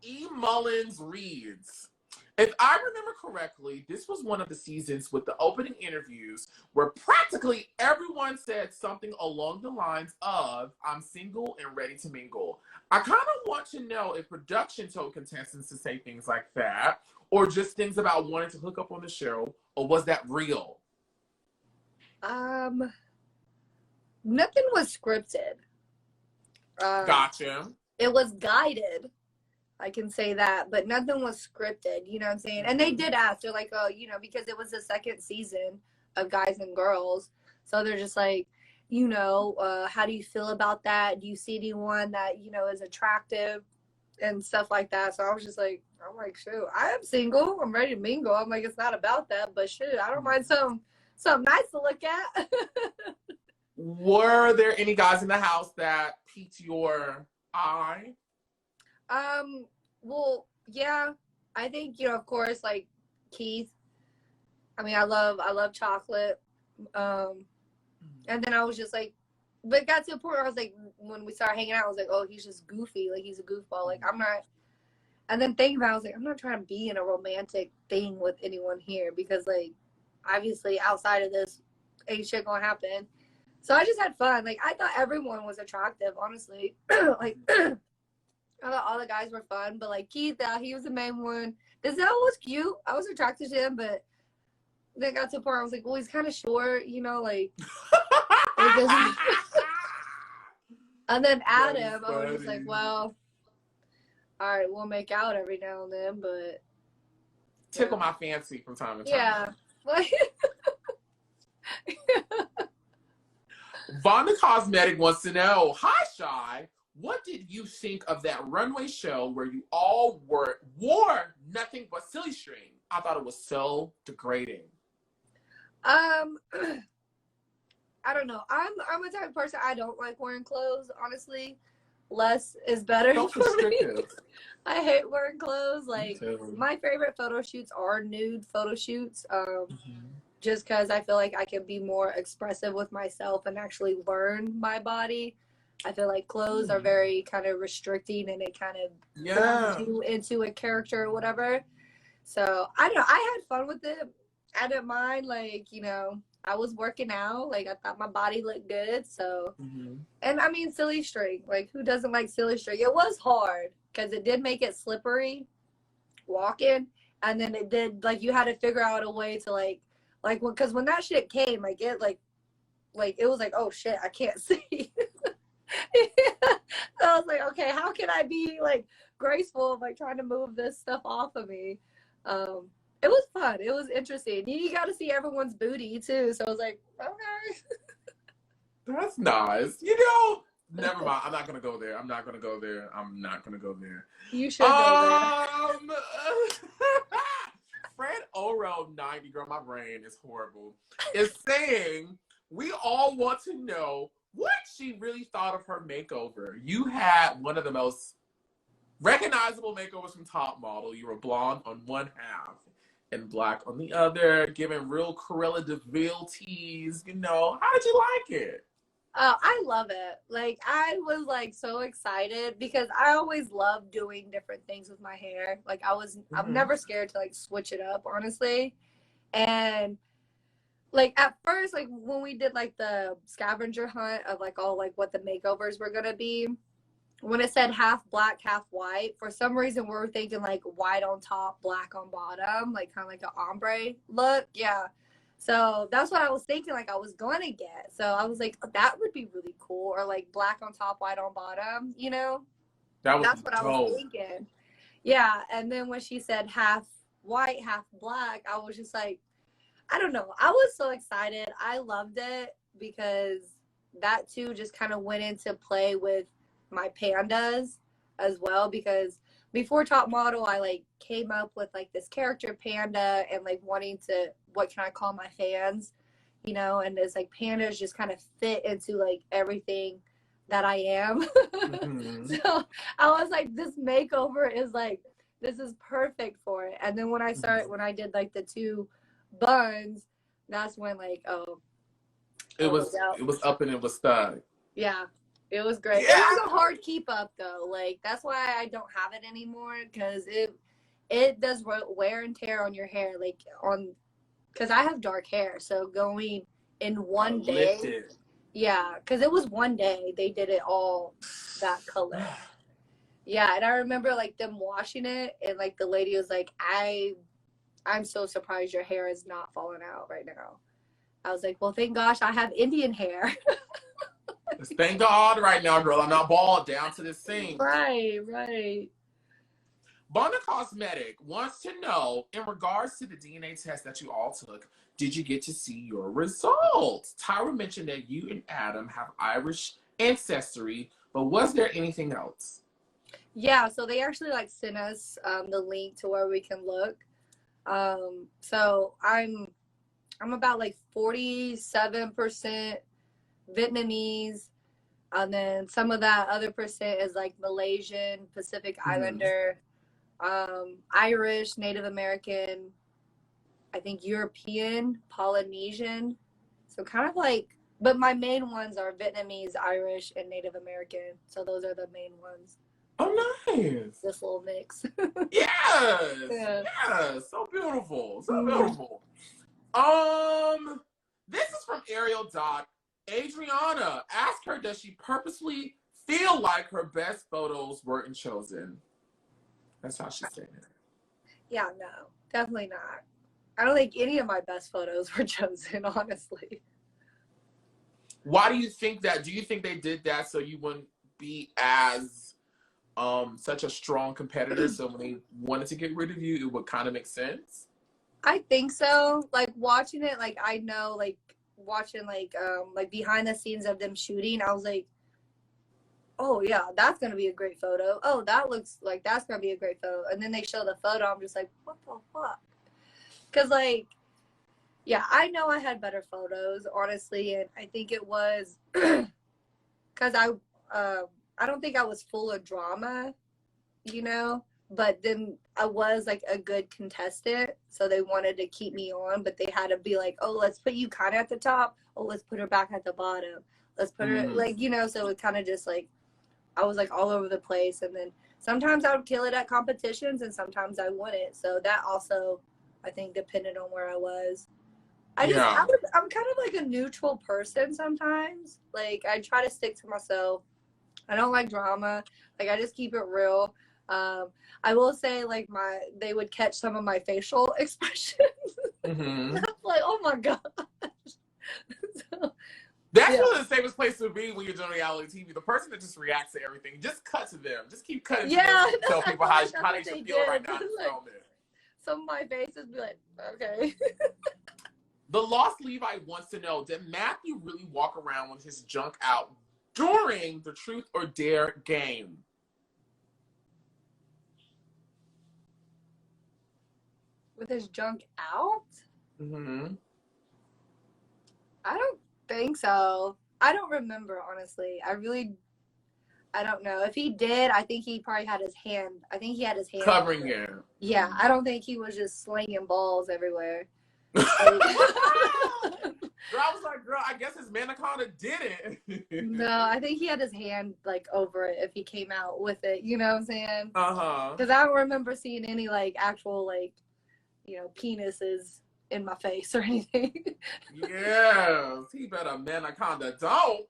E. Mullins Reads. If I remember correctly, this was one of the seasons with the opening interviews where practically everyone said something along the lines of, I'm single and ready to mingle. I kind of want to know if production told contestants to say things like that, or just things about wanting to hook up on the show, or was that real? Nothing was scripted. Gotcha. It was guided. I can say that, but nothing was scripted. You know what I'm saying? And they did ask. They're like, oh, you know, because it was the second season of Guys and Girls, so they're just like, you know, how do you feel about that? Do you see anyone that, you know, is attractive and stuff like that? So I was just like, I'm like, shoot, I am single. I'm ready to mingle. I'm like, it's not about that, but shoot, I don't mind something nice to look at. Were there any guys in the house that piqued your eye? Well, yeah, I think, you know, of course, like Keith. I mean, I love chocolate. And then I was just like, but it got to a point where I was like, when we started hanging out, I was like, oh, he's just goofy. Like, he's a goofball. Like, I'm not. And then thinking about it, I was like, I'm not trying to be in a romantic thing with anyone here because, like, obviously outside of this, ain't shit gonna happen. So I just had fun. Like, I thought everyone was attractive, honestly. Like, I thought all the guys were fun, but, like, Keith, he was the main one. Denzel was cute. I was attracted to him, but then got to a point where I was like, well, he's kind of short, you know, like. And then Adam, I was just like, well, all right, we'll make out every now and then, but. Tickle my fancy from time to time. Yeah. Vonda Cosmetic wants to know, hi, Shei. What did you think of that runway show where you all wore nothing but silly string? I thought it was so degrading. I don't know. I'm a type of person, I don't like wearing clothes, honestly. Less is better for me. I hate wearing clothes. Like, my favorite photo shoots are nude photo shoots. Just because I feel like I can be more expressive with myself and actually learn my body. I feel like clothes are very kind of restricting and it kind of forms you into a character or whatever. So, I don't know. I had fun with it. I didn't mind, like, you know, I was working out. Like, I thought my body looked good. So, and I mean, silly string. Like, who doesn't like silly string? It was hard because it did make it slippery walking. And then it did, like, you had to figure out a way to, like, because when that shit came, like, it, like, it was like, oh, shit, I can't see. So I was like, okay, how can I be, like, graceful of, like, trying to move this stuff off of me? It was fun. It was interesting. You got to see everyone's booty, too. So I was like, okay. That's nice. You know, never mind. I'm not going to go there. You should go there. Fred Oro 90, girl, my brain is horrible, is saying, we all want to know what she really thought of her makeover. You had one of the most recognizable makeovers from Top Model. You were blonde on one half and black on the other, giving real Cruella de Vil tease. You know, how did you like it? Oh, I love it. Like, I was, like, so excited because I always love doing different things with my hair. Like, I'm never scared to, like, switch it up, honestly. And, like, at first, like, when we did, like, the scavenger hunt of, like, all, like, what the makeovers were gonna be, when it said half black, half white, for some reason we were thinking, like, white on top, black on bottom, like, kind of like an ombre look. Yeah. So that's what I was thinking, like, I was going to get. So I was like, that would be really cool. Or, like, black on top, white on bottom, you know? That's what I was thinking. Yeah. And then when she said half white, half black, I was just like, I don't know. I was so excited. I loved it because that, too, just kind of went into play with my pandas as well. Because before Top Model, I, like, came up with, like, this character panda and, like, wanting to, what can I call my fans, you know, and it's like pandas just kind of fit into, like, everything that I am. So I was like, this makeover is, like, this is perfect for it. And then when I did, like, the two buns, that's when, like, it was up and it was stuck. Yeah. It was great. Yeah. It was a hard keep up though. Like, that's why I don't have it anymore, because it does wear and tear on your hair. Like, because I have dark hair, so going in one day. Yeah, because it was one day they did it all that color. Yeah, and I remember like them washing it, and like the lady was like, I'm so surprised your hair is not falling out right now. I was like, well, thank gosh I have Indian hair. Thank God right now, girl. I'm not bald down to the sink. Right. Bonda Cosmetic wants to know, in regards to the DNA test that you all took, did you get to see your results? Tyra mentioned that you and Adam have Irish ancestry, but was there anything else? Yeah, so they actually like sent us the link to where we can look. So I'm about like 47% Vietnamese, and then some of that other percent is like Malaysian, Pacific Islander, Irish, Native American, I think European, Polynesian. So kind of like, but my main ones are Vietnamese, Irish, and Native American. So those are the main ones. Oh, nice. This little mix. Yes. Yeah. Yes. So beautiful. So beautiful. This is from Ariel Dot. Adriana, ask her, does she purposely feel like her best photos weren't chosen? That's how she said it. Yeah, no, definitely not. I don't think any of my best photos were chosen, honestly. Why do you think that? Do you think they did that so you wouldn't be as such a strong competitor? So when they wanted to get rid of you, it would kind of make sense? I think so. Like watching it, like I know, like watching like behind the scenes of them shooting, I was like, oh yeah, that's gonna be a great photo. Oh, that looks like that's gonna be a great photo. And then they show the photo, I'm just like, what the fuck? Because like, yeah, I know I had better photos, honestly, and I think it was because I don't think I was full of drama, you know. But then I was like a good contestant, so they wanted to keep me on, but they had to be like, oh, let's put you kind of at the top. Oh, let's put her back at the bottom. Let's put her like, you know. So it kind of just like I was like all over the place, and then sometimes I would kill it at competitions, and sometimes I wouldn't. So that also, I think, depended on where I was. I'm kind of like a neutral person sometimes. Like I try to stick to myself. I don't like drama. Like I just keep it real. I will say like they would catch some of my facial expressions. Like, oh my gosh. So, that's really the safest place to be when you're doing reality TV. The person that just reacts to everything, just cut to them. Just keep cutting to them and tell people how they should feel right now in this moment. Some of my faces be like, okay. The Lost Levi wants to know, did Matthew really walk around with his junk out during the Truth or Dare game? With his junk out? I don't think so. I don't remember, honestly. I don't know. If he did, I think he probably had his hand. I think he had his hand covering it. Yeah, I don't think he was just slinging balls everywhere. Girl, I was like, girl, I guess his Manaconda did it. No, I think he had his hand like over it if he came out with it. You know what I'm saying? Because I don't remember seeing any like actual like, you know, penises in my face or anything. Yes, he better Manaconda don't.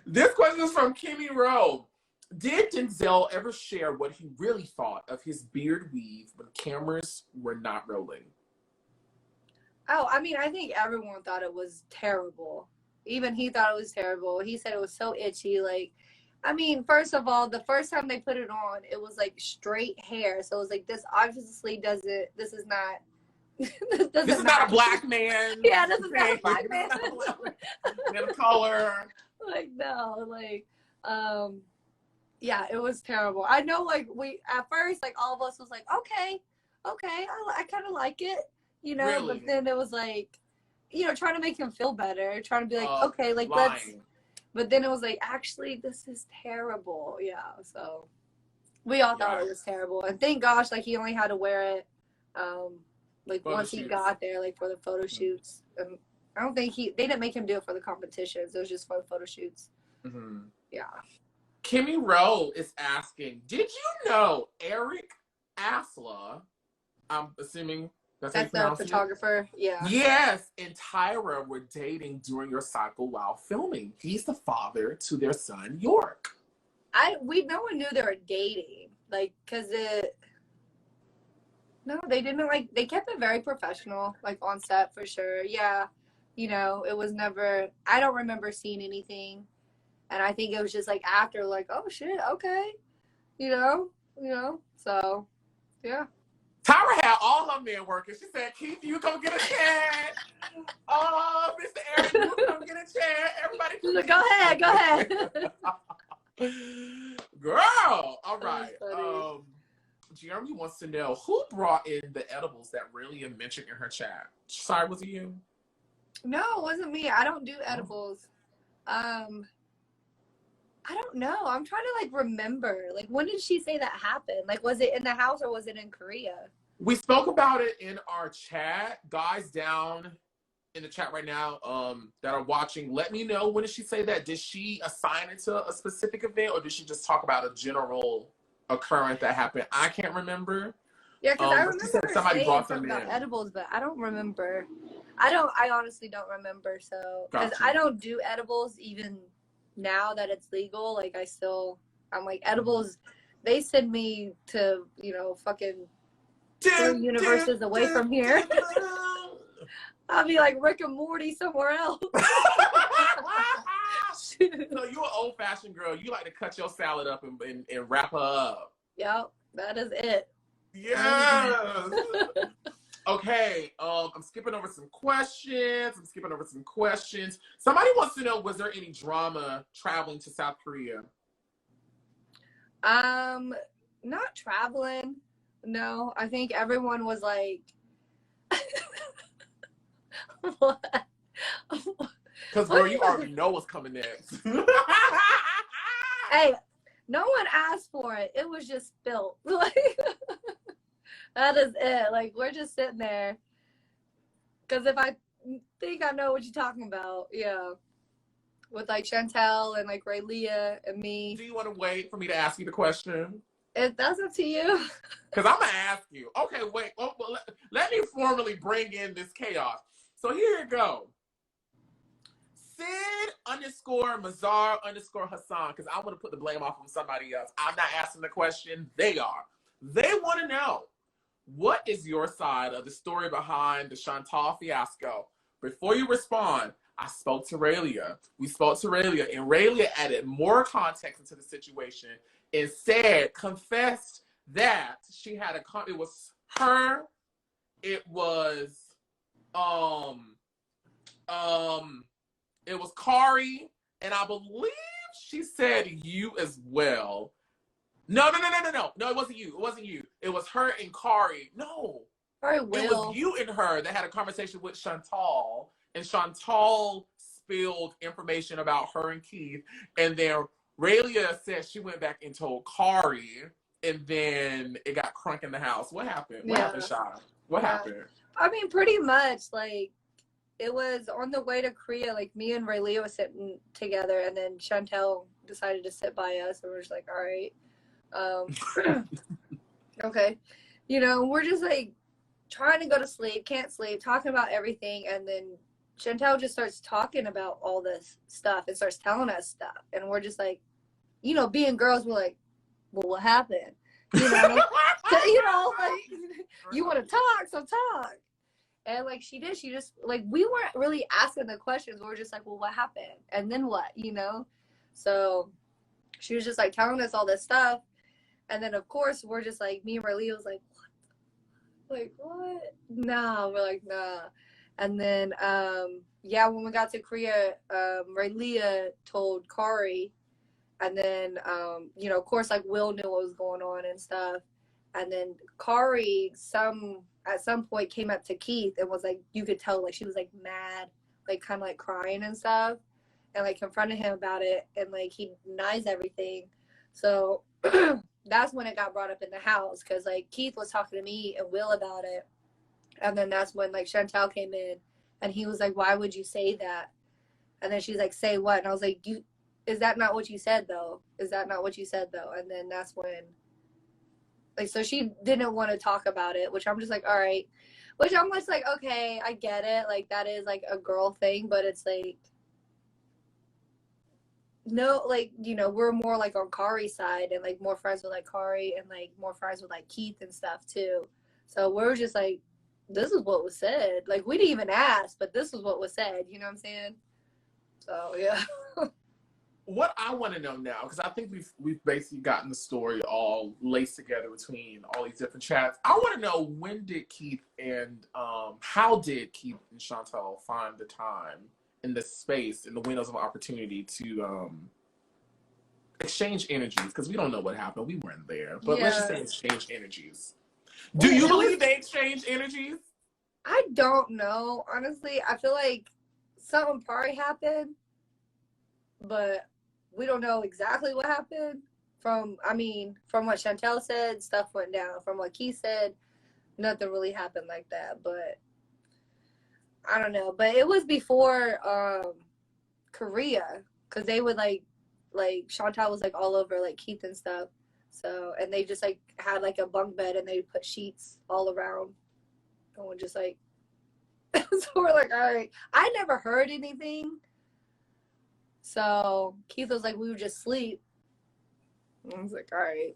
This question is from Kimmy Rowe. Did Denzel ever share what he really thought of his beard weave when cameras were not rolling? Oh, I mean, I think everyone thought it was terrible. Even he thought it was terrible. He said it was so itchy. Like, I mean, first of all, the first time they put it on, it was like straight hair. So it was like, this obviously doesn't, this is not. This is not a black man. Yeah, this is not a black man. Man of color. Like, no, like, yeah, it was terrible. I know, like, at first, like, all of us was like, okay, I kind of like it, you know, really? But then it was like, you know, trying to make him feel better, trying to be like, okay, like, but then it was like, actually, this is terrible. Yeah, so we all thought it was terrible. And thank gosh, like, he only had to wear it, like, once he got there, like, for the photo shoots. I don't think they didn't make him do it for the competitions. It was just for the photo shoots. Yeah. Kimmy Rowe is asking, did you know Eric Asla, I'm assuming that's the photographer? Yeah. Yes, and Tyra were dating during your cycle while filming. He's the father to their son, York. no one knew they were dating, like, cause no, they didn't, like, they kept it very professional, like, on set for sure. Yeah, you know, it was never, I don't remember seeing anything, and I think it was just like after, like, oh shit, okay, you know, so yeah. Tyra had all her men working. She said, Keith, you come get a chair. Oh, Mr. Eric, you come get a chair. Everybody come Like, get a chair. go ahead. Girl, all That right. was funny. Jeremy wants to know who brought in the edibles that Raelia mentioned in her chat. Sorry, was it you? No, it wasn't me. I don't do edibles. I don't know. I'm trying to, like, remember. Like, when did she say that happened? Like, was it in the house or was it in Korea? We spoke about it in our chat. Guys down in the chat right now that are watching, let me know, when did she say that? Did she assign it to a specific event, or did she just talk about a general occurrence that happened? I can't remember. Yeah, because I She remember said her somebody saying brought them something about in. edibles, but I don't remember. I honestly don't remember. So, because Gotcha. I don't do edibles even now that it's legal. Like, I'm like, edibles, they send me to, you know, fucking 3 universes away from here. I'll be like Rick and Morty somewhere else. So you're an old-fashioned girl. You like to cut your salad up and wrap her up. Yep, that is it. Yes. Okay, I'm skipping over some questions. Somebody wants to know, was there any drama traveling to South Korea? Not traveling. No, I think everyone was like, what? Because, girl, you already know what's coming next. Hey, no one asked for it. It was just spilt. Like, that is it. Like, we're just sitting there. Because if I think I know what you're talking about, yeah. With, like, Chantelle and, like, Raelia and me. Do you want to wait for me to ask you the question? That's up to you. Because I'm going to ask you. Okay, wait. Oh, well, let me formally bring in this chaos. So here you go. Sid_Mazar_Hassan, because I want to put the blame off on somebody else. I'm not asking the question. They are. They want to know, what is your side of the story behind the Chantelle fiasco? Before you respond, I spoke to Raelia. We spoke to Raelia, and Raelia added more context into the situation and confessed that she had it was her, it was it was Kari, and I believe she said you as well. No, it wasn't you. It was her and Kari. No. It was you and her that had a conversation with Chantelle, and Chantelle spilled information about her and Keith, and then Raelia said she went back and told Kari, and then it got crunk in the house. What happened? What happened, Shai? What happened? I mean, pretty much, like, it was on the way to Korea, like, me and Raelia was sitting together, and then Chantelle decided to sit by us, and we're just like, all right. Okay. You know, we're just, like, trying to go to sleep, can't sleep, talking about everything, and then Chantelle just starts talking about all this stuff and starts telling us stuff, and we're just like, you know, being girls, we're like, well, what happened? You know, you know, like, you want to talk, so talk. And, like, she just, like, we weren't really asking the questions. We were just like, well, what happened? And then what, you know? So she was just, like, telling us all this stuff. And then, of course, we're just, like, me and Raelia was like, what? Like, what? Nah. We're like, nah. And then, yeah, when we got to Korea, Raelia told Kari. And then, you know, of course, like, Will knew what was going on and stuff. And then Kari, at some point, came up to Keith and was like, you could tell, like, she was, like, mad, like, kind of, like, crying and stuff. And, like, confronted him about it. And, like, he denies everything. So that's when it got brought up in the house. Because, like, Keith was talking to me and Will about it. And then that's when, like, Chantelle came in. And he was like, why would you say that? And then she's like, say what? And I was like, is that not what you said, though? Is that not what you said, though? And then that's when, like, so she didn't want to talk about it, which I'm just like, all right. Which I'm just like, okay, I get it. Like, that is, like, a girl thing, but it's like, no, like, you know, we're more like on Kari's side and like more friends with like Kari and like more friends with like Keith and stuff too. So we're just like, this is what was said. Like we didn't even ask, but this is what was said. You know what I'm saying? So yeah. What I want to know now, because I think we've basically gotten the story all laced together between all these different chats. I want to know, when did Keith and how did Keith and Chantelle find the time and the space and the windows of opportunity to exchange energies? Because we don't know what happened. We weren't there, but let's just say exchange energies. Do you believe they exchange energies? I don't know. Honestly, I feel like something probably happened, but we don't know exactly what happened. From what Chantelle said, stuff went down. From what Keith said, nothing really happened like that. But I don't know. But it was before Korea, because they would like Chantelle was like all over like Keith and stuff. So, and they just like had like a bunk bed and they put sheets all around. And we're just like, so we're like, all right. I never heard anything. So Keith was like, we would just sleep. And I was like, all right.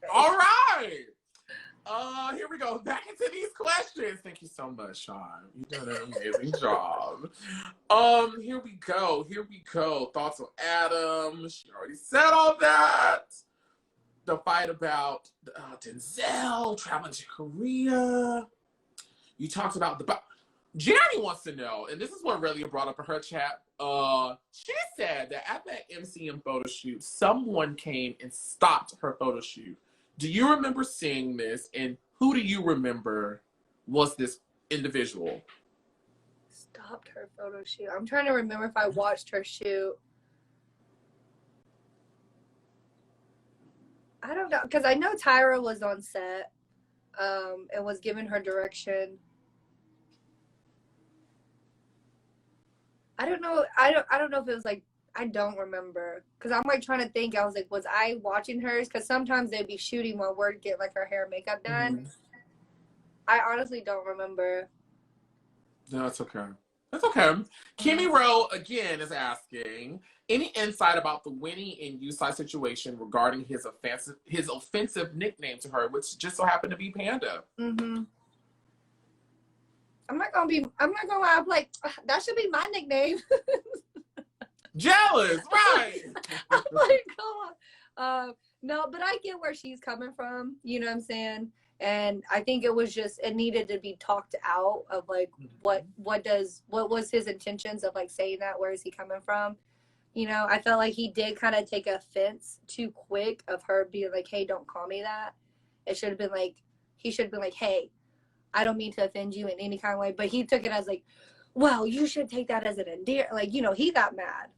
All right. Here we go. Back into these questions. Thank you so much, Sean. You've done an amazing job. Here we go. Thoughts on Adam. She already said all that. The fight about Denzel traveling to Korea. You talked about Jeremy wants to know, and this is what Raelia brought up in her chat. She said that at that MCM photo shoot, someone came and stopped her photo shoot. Do you remember seeing this, and who do you remember was this individual? Stopped her photo shoot. I'm trying to remember if I watched her shoot. I don't know, because I know Tyra was on set and was giving her direction. I don't know. I don't know if it was like, I don't remember, because I'm like trying to think. I was like, was I watching hers? Because sometimes they'd be shooting while we're getting like our hair and makeup done. Mm-hmm. I honestly don't remember. No, it's okay. That's okay. Kimmy Rowe again is asking, any insight about the Winnie and Tsai situation regarding his offensive nickname to her, which just so happened to be Panda? Mm-hmm. I'm not gonna lie. I'm like, that should be my nickname. Jealous, right? I'm like, come on. No, but I get where she's coming from. You know what I'm saying? And I think it needed to be talked out of like, what was his intentions of like saying that? Where is he coming from? You know, I felt like he did kind of take offense too quick of her being like, hey, don't call me that. It should have been like, he should have been like, hey, I don't mean to offend you in any kind of way. But he took it as like, well, you should take that as an endear. Like, you know, he got mad.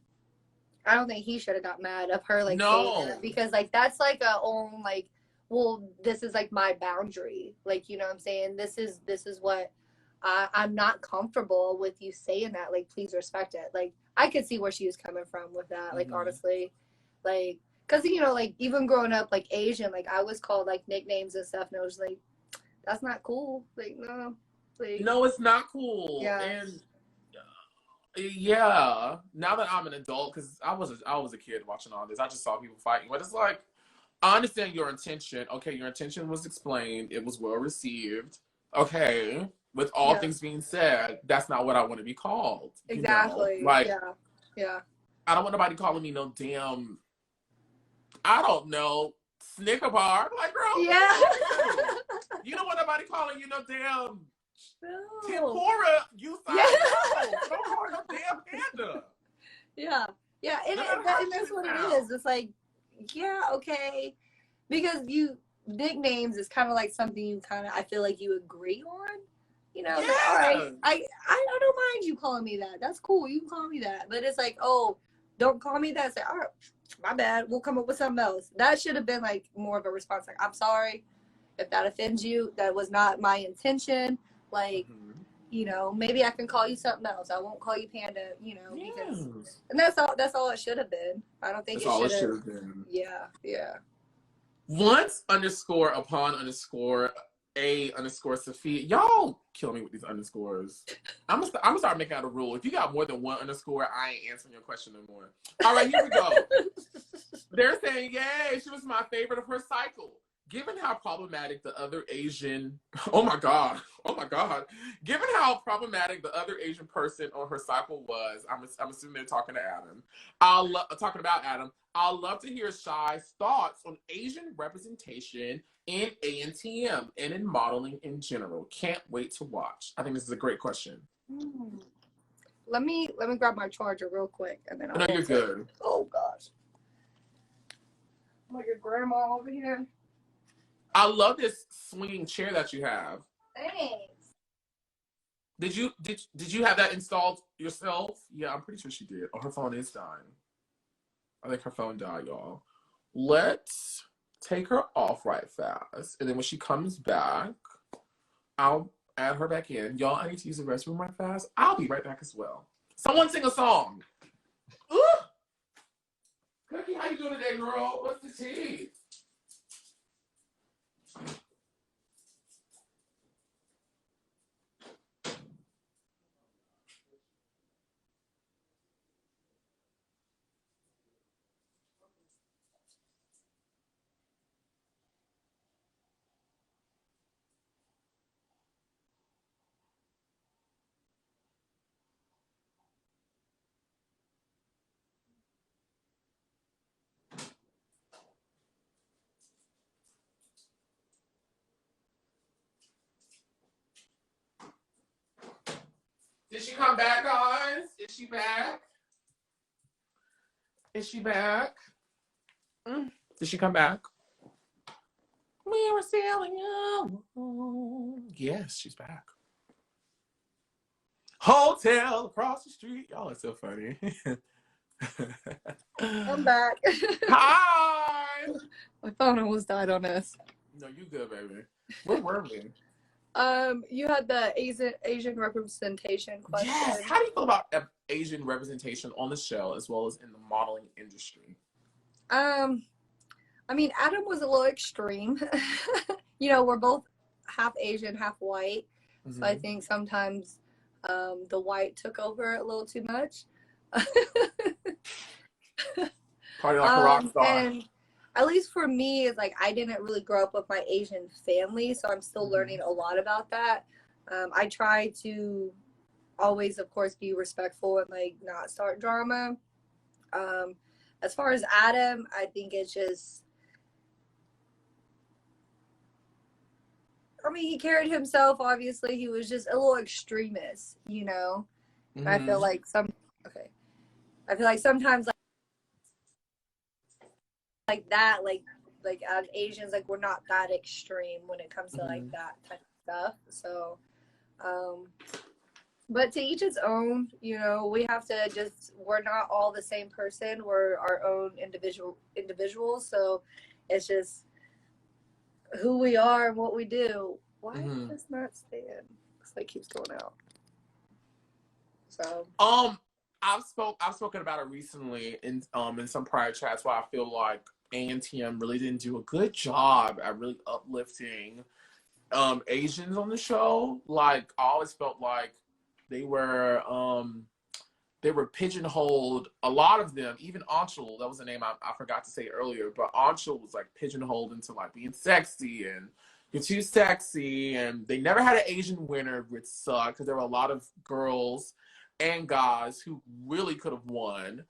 I don't think he should have got mad of her like saying that, because like that's like a own like, well, this is like my boundary. Like, you know what I'm saying? This is what I'm not comfortable with you saying that. Like, please respect it. Like, I could see where she was coming from with that. Like, honestly, like, because, you know, like, even growing up, like, Asian, like, I was called, like, nicknames and stuff. And it was like, that's not cool. Like, no. Like, no, it's not cool. Yeah. And, yeah, now that I'm an adult, because I was a kid watching all this. I just saw people fighting. But it's like, I understand your intention. Okay, your intention was explained. It was well received. Okay. With all things being said, that's not what I want to be called. Exactly. You know? Like, yeah. I don't want nobody calling me no damn, I don't know, Snicker bar. Like, girl, yeah. You don't want nobody calling you no damn No. tempura. You Yeah. don't call her no damn Panda. Yeah. And that's what it is. It's like, yeah, okay. Because nicknames is kind of like something you I feel like you agree on. You know, like, all right, I don't mind you calling me that. That's cool. You can call me that. But it's like, oh, don't call me that. Say, all right, my bad. We'll come up with something else. That should have been like more of a response. Like, I'm sorry if that offends you. That was not my intention. Like, you know, maybe I can call you something else. I won't call you Panda. You know, because and that's all it should have been. I don't think that's it should have been. Yeah. Once _upon_ a _ Sophia. Y'all kill me with these underscores. gonna start making out a rule. If you got more than one underscore, I ain't answering your question no more. All right, here we go. They're saying, yay, she was my favorite of her cycle. Given how problematic the other Asian, oh my God. Given how problematic the other Asian person on her cycle was, I'm assuming they're talking to Adam. Talking about Adam. I'll love to hear Shei's thoughts on Asian representation in ANTM and in modeling in general. Can't wait to watch. I think this is a great question. Let me grab my charger real quick, and then I'll. No, you're good. Oh gosh. Oh, your grandma over here. I love this swinging chair that you have. Thanks. Did you have that installed yourself? Yeah, I'm pretty sure she did. Oh, her phone is dying. I think her phone died, y'all. Let's take her off right fast. And then when she comes back, I'll add her back in. Y'all, I need to use the restroom right fast. I'll be right back as well. Someone sing a song. Ooh! Cookie, how you doing today, girl? What's the tea? Did she come back, guys? Is she back? Is she back? Did she come back? We were sailing alone. Yes, she's back. Hotel across the street. Y'all are so funny. I'm back. Hi. My phone almost died on us. No, you good, baby. Where were we? You had the Asian representation question. Yes. How do you feel about Asian representation on the show as well as in the modeling industry? I mean, Adam was a little extreme. You know, we're both half Asian, half white. Mm-hmm. So I think sometimes the white took over a little too much. Party like a rock star. And at least for me, it's like I didn't really grow up with my Asian family, so I'm still learning a lot about that. I try to always, of course, be respectful and like not start drama. As far as Adam, I think it's just, I mean, he carried himself, obviously. He was just a little extremist, you know? Mm-hmm. I feel like sometimes like that, like as Asians, like we're not that extreme when it comes to like that type of stuff. So, but to each his own, you know, we have to we're not all the same person. We're our own individuals. So it's just who we are and what we do. Why is this not staying? Looks like it keeps going out. So I've spoken about it recently in some prior chats where I feel like ANTM really didn't do a good job at really uplifting Asians on the show. Like I always felt like they were pigeonholed. A lot of them, even Anshul, that was a name I forgot to say earlier, but Anshul was like pigeonholed into like being sexy and you're too sexy, and they never had an Asian winner, which sucked because there were a lot of girls and guys who really could have won.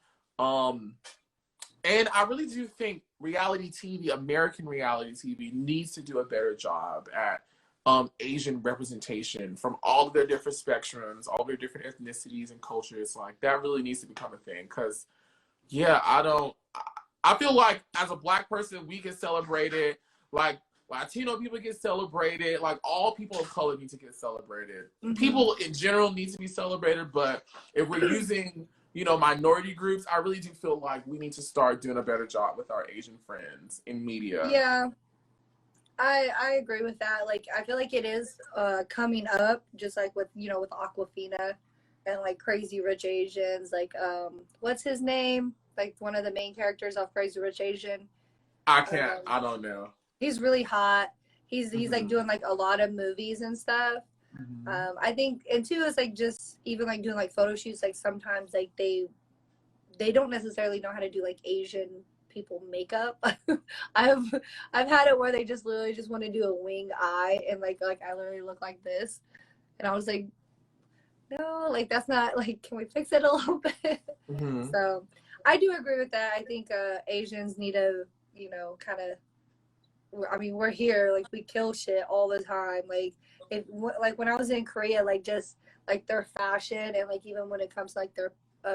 And I really do think reality TV, American reality TV, needs to do a better job at Asian representation from all of their different spectrums, all their different ethnicities and cultures. Like that really needs to become a thing. Because, yeah, I feel like as a Black person, we get celebrated. Like Latino people get celebrated. Like all people of color need to get celebrated. Mm-hmm. People in general need to be celebrated. But if we're using, you know, minority groups, I really do feel like we need to start doing a better job with our Asian friends in media. Yeah. I agree with that. Like, I feel like it is coming up, just like with, you know, with Awkwafina and like Crazy Rich Asians. Like, what's his name? Like one of the main characters of Crazy Rich Asian. I don't know. He's really hot. He's like doing like a lot of movies and stuff. I think, and two is like just even like doing like photo shoots, like sometimes like they don't necessarily know how to do like Asian people makeup. I've had it where they just literally just want to do a wing eye and like I literally look like this, and I was like, no, like that's not like, can we fix it a little bit? So I do agree with that. I think Asians need to, you know, kind of, I mean, we're here, like we kill shit all the time. Like if like when I was in Korea, like just like their fashion and like even when it comes to like their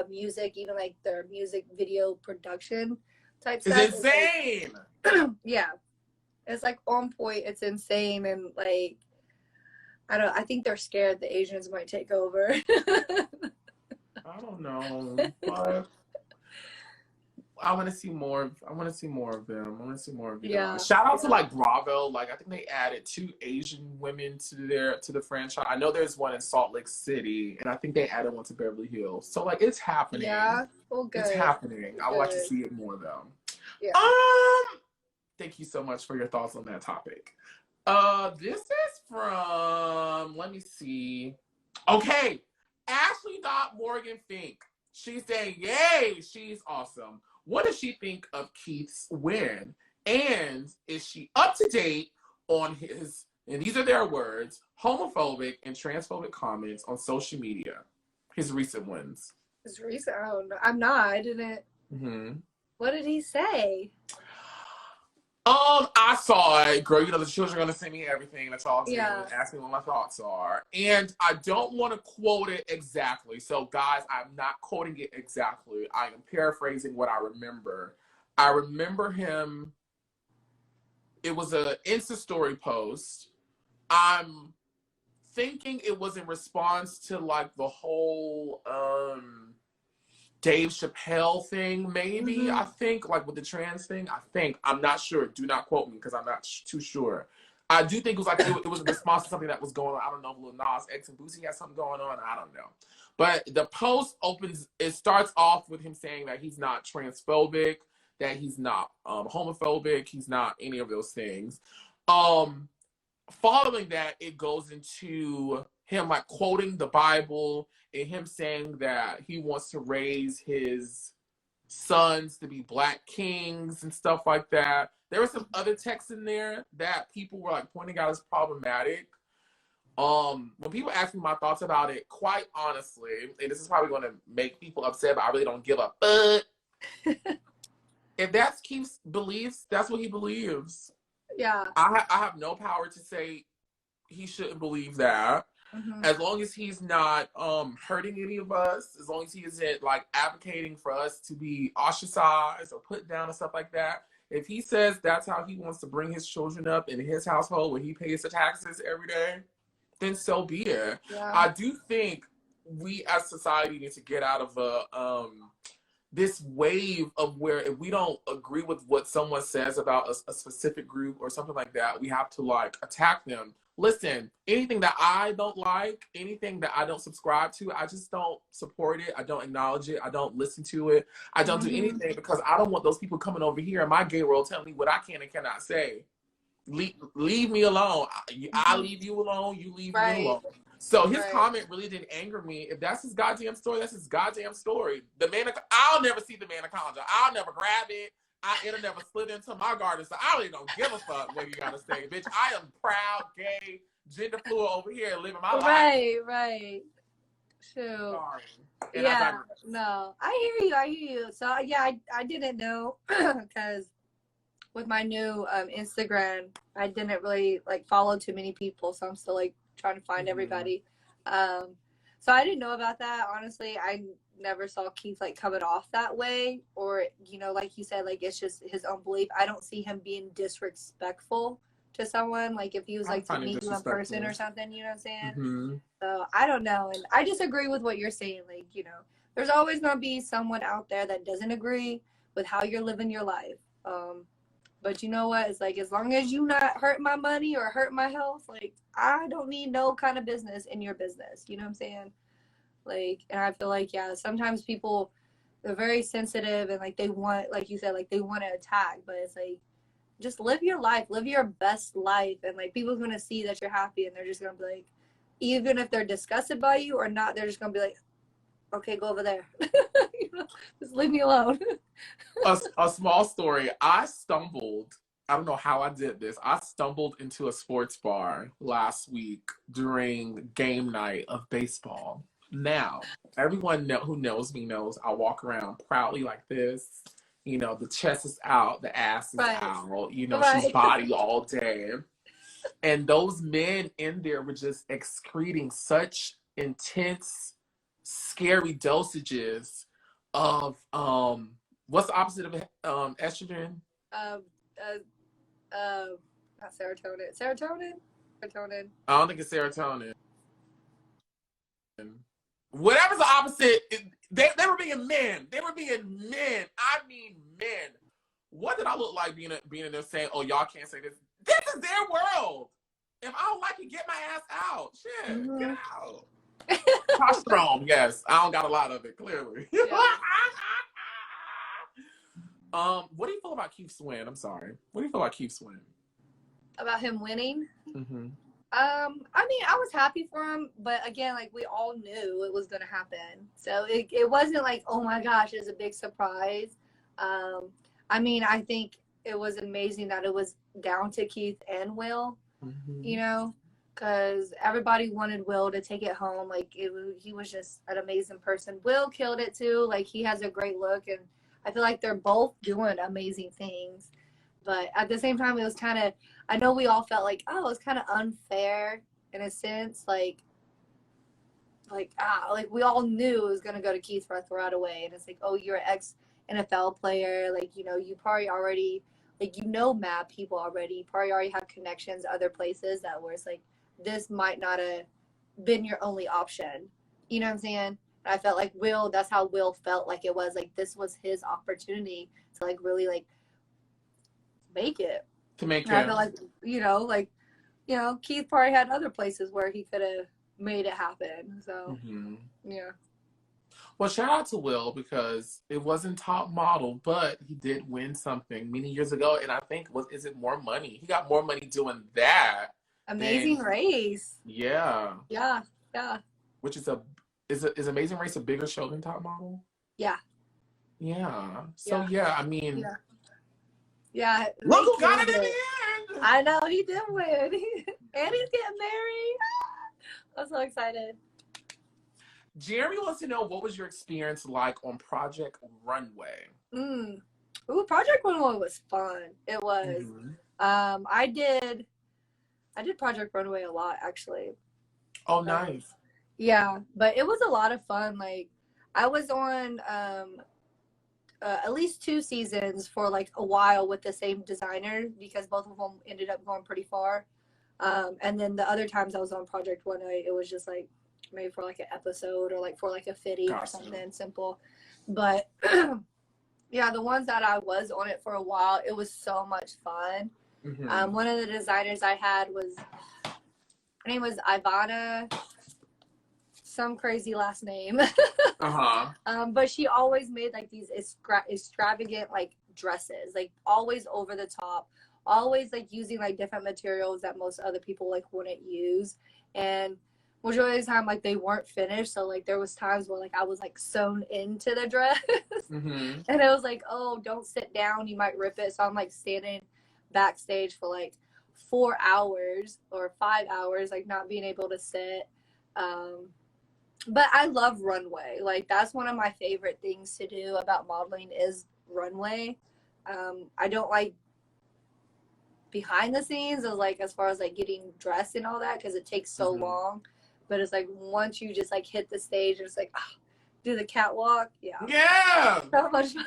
music, even like their music video production type stuff. It's insane. Like, yeah, it's like on point. It's insane, and like I think they're scared the Asians might take over. I don't know, but I want to see more. I want to see more of them. I want to see more of them. Yeah. Shout out to like Bravo. Like I think they added 2 Asian women to the franchise. I know there's one in Salt Lake City, and I think they added one to Beverly Hills. So like it's happening. Yeah. Well, good. It's happening. I would like to see it more though. Yeah. Thank you so much for your thoughts on that topic. This is from, let me see. Okay, Ashley Morgan Fink. She's saying, yay, she's awesome. What does she think of Keith's win? And is she up to date on his, and these are their words, homophobic and transphobic comments on social media? His recent ones. His recent, I don't know. I'm not. I didn't. What did he say? I saw it, girl. You know the children are gonna send me everything. That's all I'm saying. Yeah. Ask me what my thoughts are, and I don't want to quote it exactly. So, guys, I'm not quoting it exactly. I am paraphrasing what I remember. I remember him. It was an Insta story post. I'm thinking it was in response to like the whole Dave Chappelle thing, maybe. I think, like with the trans thing. I'm not sure. Do not quote me because I'm not too sure. I do think it was like it was a response to something that was going on. I don't know if Lil Nas X and Boosie had something going on. I don't know. But the post opens. It starts off with him saying that he's not transphobic, that he's not homophobic, he's not any of those things. Following that, it goes into him like quoting the Bible and him saying that he wants to raise his sons to be black kings and stuff like that. There were some other texts in there that people were like pointing out as problematic. When people ask me my thoughts about it, quite honestly, and this is probably going to make people upset, but I really don't give a fuck. If that's Keith's beliefs, that's what he believes. Yeah. I have no power to say he shouldn't believe that. As long as he's not hurting any of us, as long as he isn't like advocating for us to be ostracized or put down and stuff like that. If he says that's how he wants to bring his children up in his household where he pays the taxes every day, then so be it. Yeah. I do think we as society need to get out of this wave of where if we don't agree with what someone says about a specific group or something like that, we have to like attack them. Listen, anything that I don't like, anything that I don't subscribe to, I just don't support it. I don't acknowledge it. I don't listen to it. I don't do anything because I don't want those people coming over here in my gay world telling me what I can and cannot say. Leave me alone. I leave you alone. You leave me alone. So his comment really didn't anger me. If that's his goddamn story, that's his goddamn story. I'll never see the Manaconda. I'll never grab it. It'll never slid into my garden. So I really don't give a fuck what you gotta say, bitch. I am proud, gay, gender fluid over here living my life. Right. Shoot. Sorry. Yeah. No, I hear you. So yeah, I didn't know because with my new Instagram, I didn't really like follow too many people. So I'm still like trying to find everybody. So I didn't know about that. Honestly, I never saw Keith like coming off that way, or you know, like you said, like it's just his own belief. I don't see him being disrespectful to someone. Like if he was like to meet you in person or something, you know what I'm saying? So I don't know, and I just agree with what you're saying. Like, you know, there's always gonna be someone out there that doesn't agree with how you're living your life. But you know what? It's like, as long as you not hurt my money or hurt my health, like, I don't need no kind of business in your business. You know what I'm saying? Like, and I feel like, yeah, sometimes people, they're very sensitive and, like, they want, like you said, like, they want to attack. But it's like, just live your life. Live your best life. And, like, people's going to see that you're happy and they're just going to be like, even if they're disgusted by you or not, they're just gonna be like, okay, go over there. You know, just leave me alone. A small story. I don't know how I did this. I stumbled into a sports bar last week during game night of baseball. Now, everyone who knows me knows I walk around proudly like this. You know, the chest is out, the ass is out. You know, she's body all day. And those men in there were just excreting such intense, scary dosages of what's the opposite of estrogen? Um, Not serotonin. Serotonin? Serotonin. I don't think it's serotonin. Whatever's the opposite, they were being men. They were being men. I mean men. What did I look like being in there saying, oh, y'all can't say this? This is their world. If I don't like it, get my ass out. Shit, get out. Testosterone, yes. I don't got a lot of it, clearly. Yeah. What do you feel about Keith's win? I'm sorry. What do you feel about Keith's win? About him winning? Mm-hmm. I mean, I was happy for him, but again, like, we all knew it was going to happen. So it wasn't like, oh my gosh, it's a big surprise. I mean, I think it was amazing that it was down to Keith and Will, you know, because everybody wanted Will to take it home. Like, he was just an amazing person. Will killed it too. Like, he has a great look, and I feel like they're both doing amazing things. But at the same time, it was kind of, I know we all felt like, oh, it was kind of unfair in a sense. Like we all knew it was going to go to Keith right away. And it's like, oh, you're an ex-NFL player. Like, you know, you probably already, like, you know, mad people already. You probably already have connections other places that where it's like, this might not have been your only option. You know what I'm saying? And I felt like that's how Will felt like it was. Like, this was his opportunity to, like, really, like, make it. To make it. I feel like, Keith probably had other places where he could have made it happen. So, yeah. Well, shout out to Will, because it wasn't top model, but he did win something many years ago. And I think, is it more money? He got more money doing that. Amazing Race. Yeah. Yeah. Which is is Amazing Race a bigger show than Top Model? Yeah. Yeah. So, yeah, I mean. Yeah. Yeah. Look who got it in the end! I know, he did win. And he's getting married. I'm so excited. Jeremy wants to know, what was your experience like on Project Runway? Ooh, Project Runway was fun. It was. I did Project Runway a lot, actually. Oh, nice. Yeah, but it was a lot of fun. Like, I was on at least 2 seasons for like a while with the same designer, because both of them ended up going pretty far. And then the other times I was on Project Runway, it was just like maybe for like an episode or like for like a fitty or something simple. But yeah, the ones that I was on it for a while, it was so much fun. One of the designers I had was, her name was Ivana, some crazy last name. But she always made like these extravagant like dresses, like always over the top, always like using like different materials that most other people like wouldn't use. And majority of the time, like, they weren't finished. So like there was times where like I was like sewn into the dress. And it was like, oh, don't sit down, you might rip it. So I'm like standing backstage for like 4 hours or 5 hours, like not being able to sit. But I love runway. Like, that's one of my favorite things to do about modeling is runway. I don't like behind the scenes of like, as far as like getting dressed and all that, because it takes so long. But it's like, once you just like hit the stage, it's like, do the catwalk. Yeah. So much fun.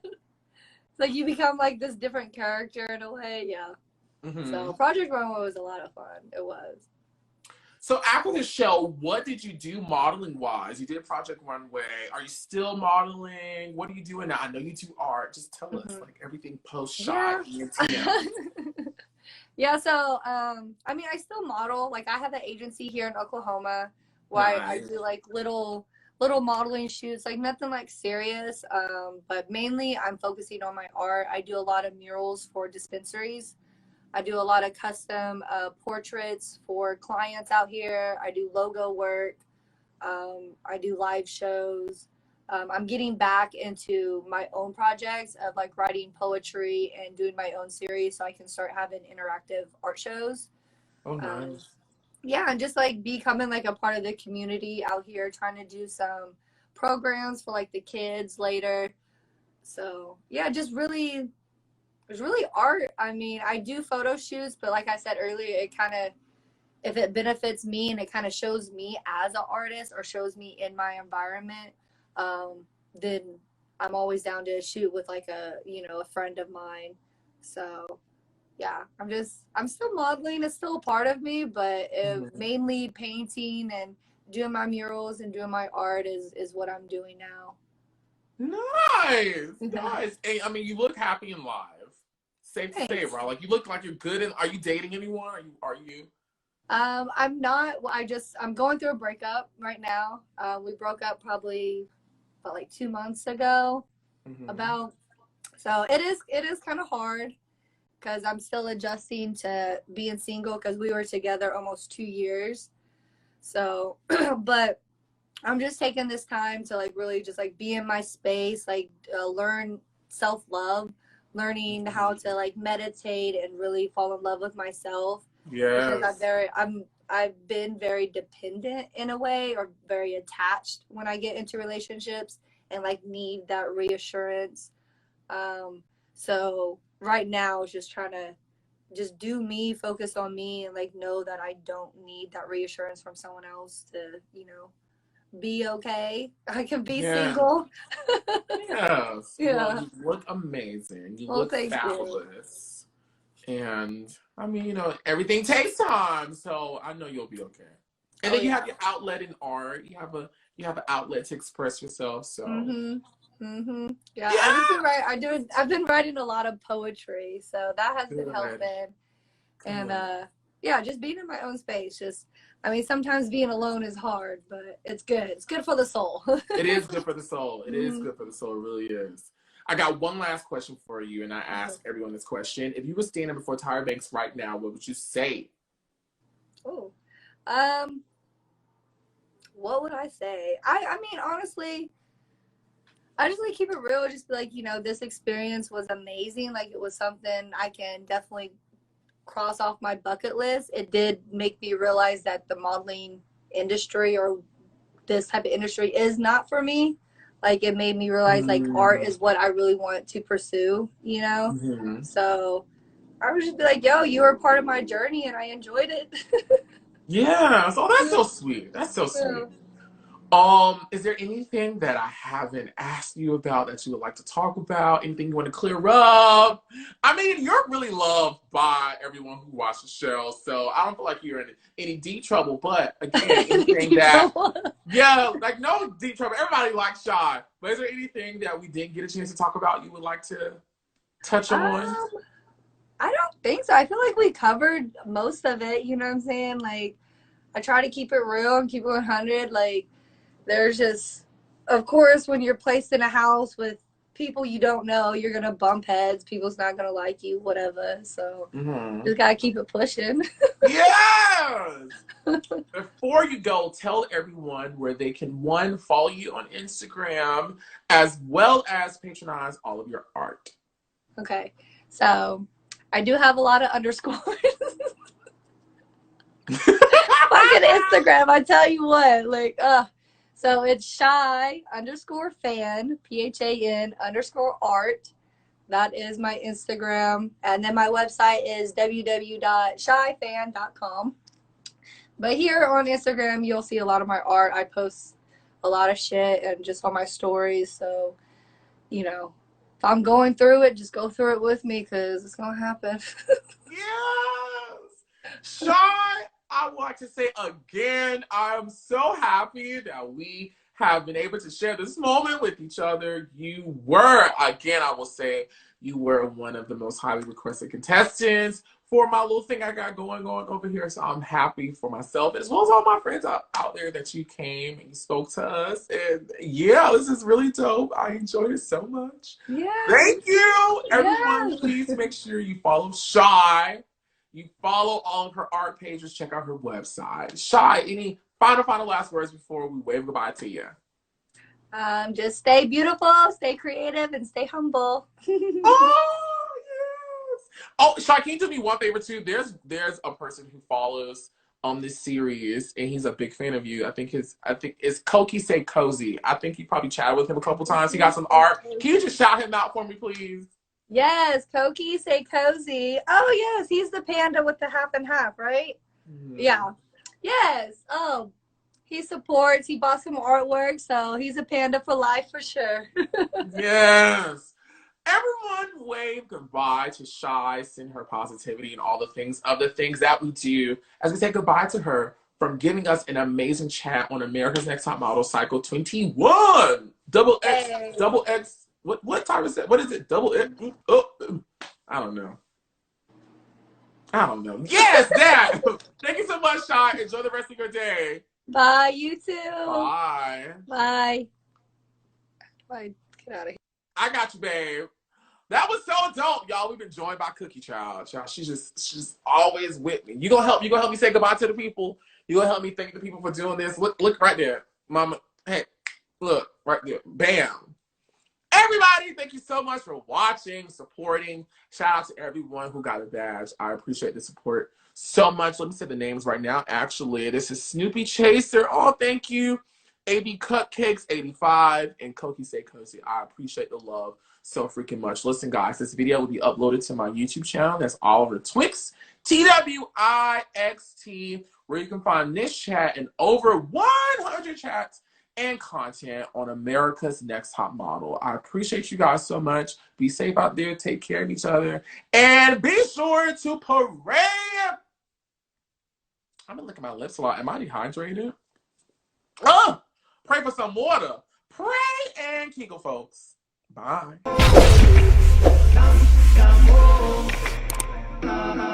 It's like you become like this different character in a way. Yeah. So Project Runway was a lot of fun. It was. So after the show, what did you do modeling wise? You did Project Runway. Are you still modeling? What are you doing now? I know you do art. Just tell us like everything post shot. Yeah. So I mean, I still model. Like, I have an agency here in Oklahoma where I do like little modeling shoots, like nothing like serious. But mainly I'm focusing on my art. I do a lot of murals for dispensaries. I do a lot of custom portraits for clients out here. I do logo work. I do live shows. I'm getting back into my own projects of like writing poetry and doing my own series so I can start having interactive art shows. Oh, nice. Yeah, and just like becoming like a part of the community out here, trying to do some programs for like the kids later. So yeah, just really, it's really art. I mean, I do photo shoots, but like I said earlier, it kind of, if it benefits me and it kind of shows me as an artist or shows me in my environment, then I'm always down to shoot with like a, you know, a friend of mine. So yeah, I'm still modeling. It's still a part of me, but mainly painting and doing my murals and doing my art is what I'm doing now. Nice, nice. Hey, I mean, you look happy and live. Safe to say, right? Like, you look like you're good. And are you dating anyone? Are you? I'm not. Well, I'm going through a breakup right now. We broke up probably about like 2 months ago. So it is kind of hard because I'm still adjusting to being single because we were together almost 2 years. So, but I'm just taking this time to like really just like be in my space, like learn self-love, learning how to like meditate and really fall in love with myself. Yeah. Because I've been very dependent in a way, or very attached when I get into relationships and like need that reassurance. So right now it's just trying to just do me, focus on me, and like know that I don't need that reassurance from someone else to, you know, be okay. I can be single. Yes. Yeah. Well, you look amazing. You look fabulous. And I mean, you know, everything takes time, so I know you'll be okay. And then you have your outlet in art. You have an outlet to express yourself. So. Yeah. I've been writing a lot of poetry, so that has been helping. And yeah, just being in my own space. Just, I mean, sometimes being alone is hard, but it's good. It's good for the soul. It is good for the soul. It is good for the soul. It really is. I got one last question for you, and I ask everyone this question. If you were standing before Tyra Banks right now, what would you say? Oh, what would I say? I mean, honestly, I just like keep it real. Just be like, you know, this experience was amazing. Like, it was something I can definitely cross off my bucket list. It did make me realize that the modeling industry or this type of industry is not for me. Like, it made me realize like art is what I really want to pursue, you know? So I would just be like, yo, you were part of my journey and I enjoyed it. Yeah. So that's so sweet. That's so sweet. Is there anything that I haven't asked you about that you would like to talk about? Anything you want to clear up? I mean, you're really loved by everyone who watches the show, so I don't feel like you're in any deep trouble. But again, anything like no deep trouble. Everybody likes Shei. But is there anything that we didn't get a chance to talk about you would like to touch on? I don't think so. I feel like we covered most of it. You know what I'm saying? Like, I try to keep it real and keep it 100. Like, there's just, of course, when you're placed in a house with people you don't know, you're going to bump heads. People's not going to like you, whatever. So just got to keep it pushing. Yes! Before you go, tell everyone where they can, one, follow you on Instagram, as well as patronize all of your art. Okay. So I do have a lot of underscores. Fucking Instagram, I tell you what. Like, so it's Shei _Phan, PHAN_art. That is my Instagram. And then my website is www.sheiphan.com. But here on Instagram, you'll see a lot of my art. I post a lot of shit and just on my stories. So, you know, if I'm going through it, just go through it with me because it's going to happen. Yes! Shei, I want to say again, I'm so happy that we have been able to share this moment with each other. You were, again, I will say, you were one of the most highly requested contestants for my little thing I got going on over here. So I'm happy for myself, as well as all my friends out there, that you came and you spoke to us. And yeah, this is really dope. I enjoyed it so much. Yeah. Thank you. Everyone, please make sure you follow Shei You follow all of her art pages. Check out her website. Shei, any final last words before we wave goodbye to you? Just stay beautiful, stay creative, and stay humble. Oh, yes. Oh, Shei, can you do me one favor too? There's a person who follows on this series, and he's a big fan of you. I think it's Koki Say Cozy. I think you probably chatted with him a couple times. He got some art. Can you just shout him out for me, please? Yes, Koki Say Cozy. Oh yes, he's the panda with the half and half, right? Yeah. Yes. Oh, he supports. He bought some artwork, so he's a panda for life for sure. Yes. Everyone wave goodbye to Shei, send her positivity and all the things that we do as we say goodbye to her from giving us an amazing chat on America's Next Top Model Cycle 21. Double X, Hey. double X. What time is it? What is it? Double X? Oh, I don't know. Yes, that. Thank you so much, Shei. Enjoy the rest of your day. Bye, you too. Bye. Bye. Bye. Get out of here. I got you, babe. That was so dope, y'all. We've been joined by Cookie Child. Y'all, she's always with me. You gonna help me say goodbye to the people? You gonna help me thank the people for doing this? Look right there, Mama. Hey, look right there. Bam. Everybody, thank you so much for watching, supporting. Shout out to everyone who got a badge. I appreciate the support so much. Let me say the names right now. Actually, this is Snoopy Chaser. Oh, thank you. AB Cupcakes 85 and Koki Say Cozy. I appreciate the love so freaking much. Listen, guys, this video will be uploaded to my YouTube channel. That's Oliver Twixt, TWIXT, where you can find this chat and over 100 chats and content on America's Next Top Model. I appreciate you guys so much. Be safe out there. Take care of each other. And be sure to parade. I've been licking my lips a lot. Am I dehydrated? Pray for some water. Pray and Kegel, folks. Bye. Come home.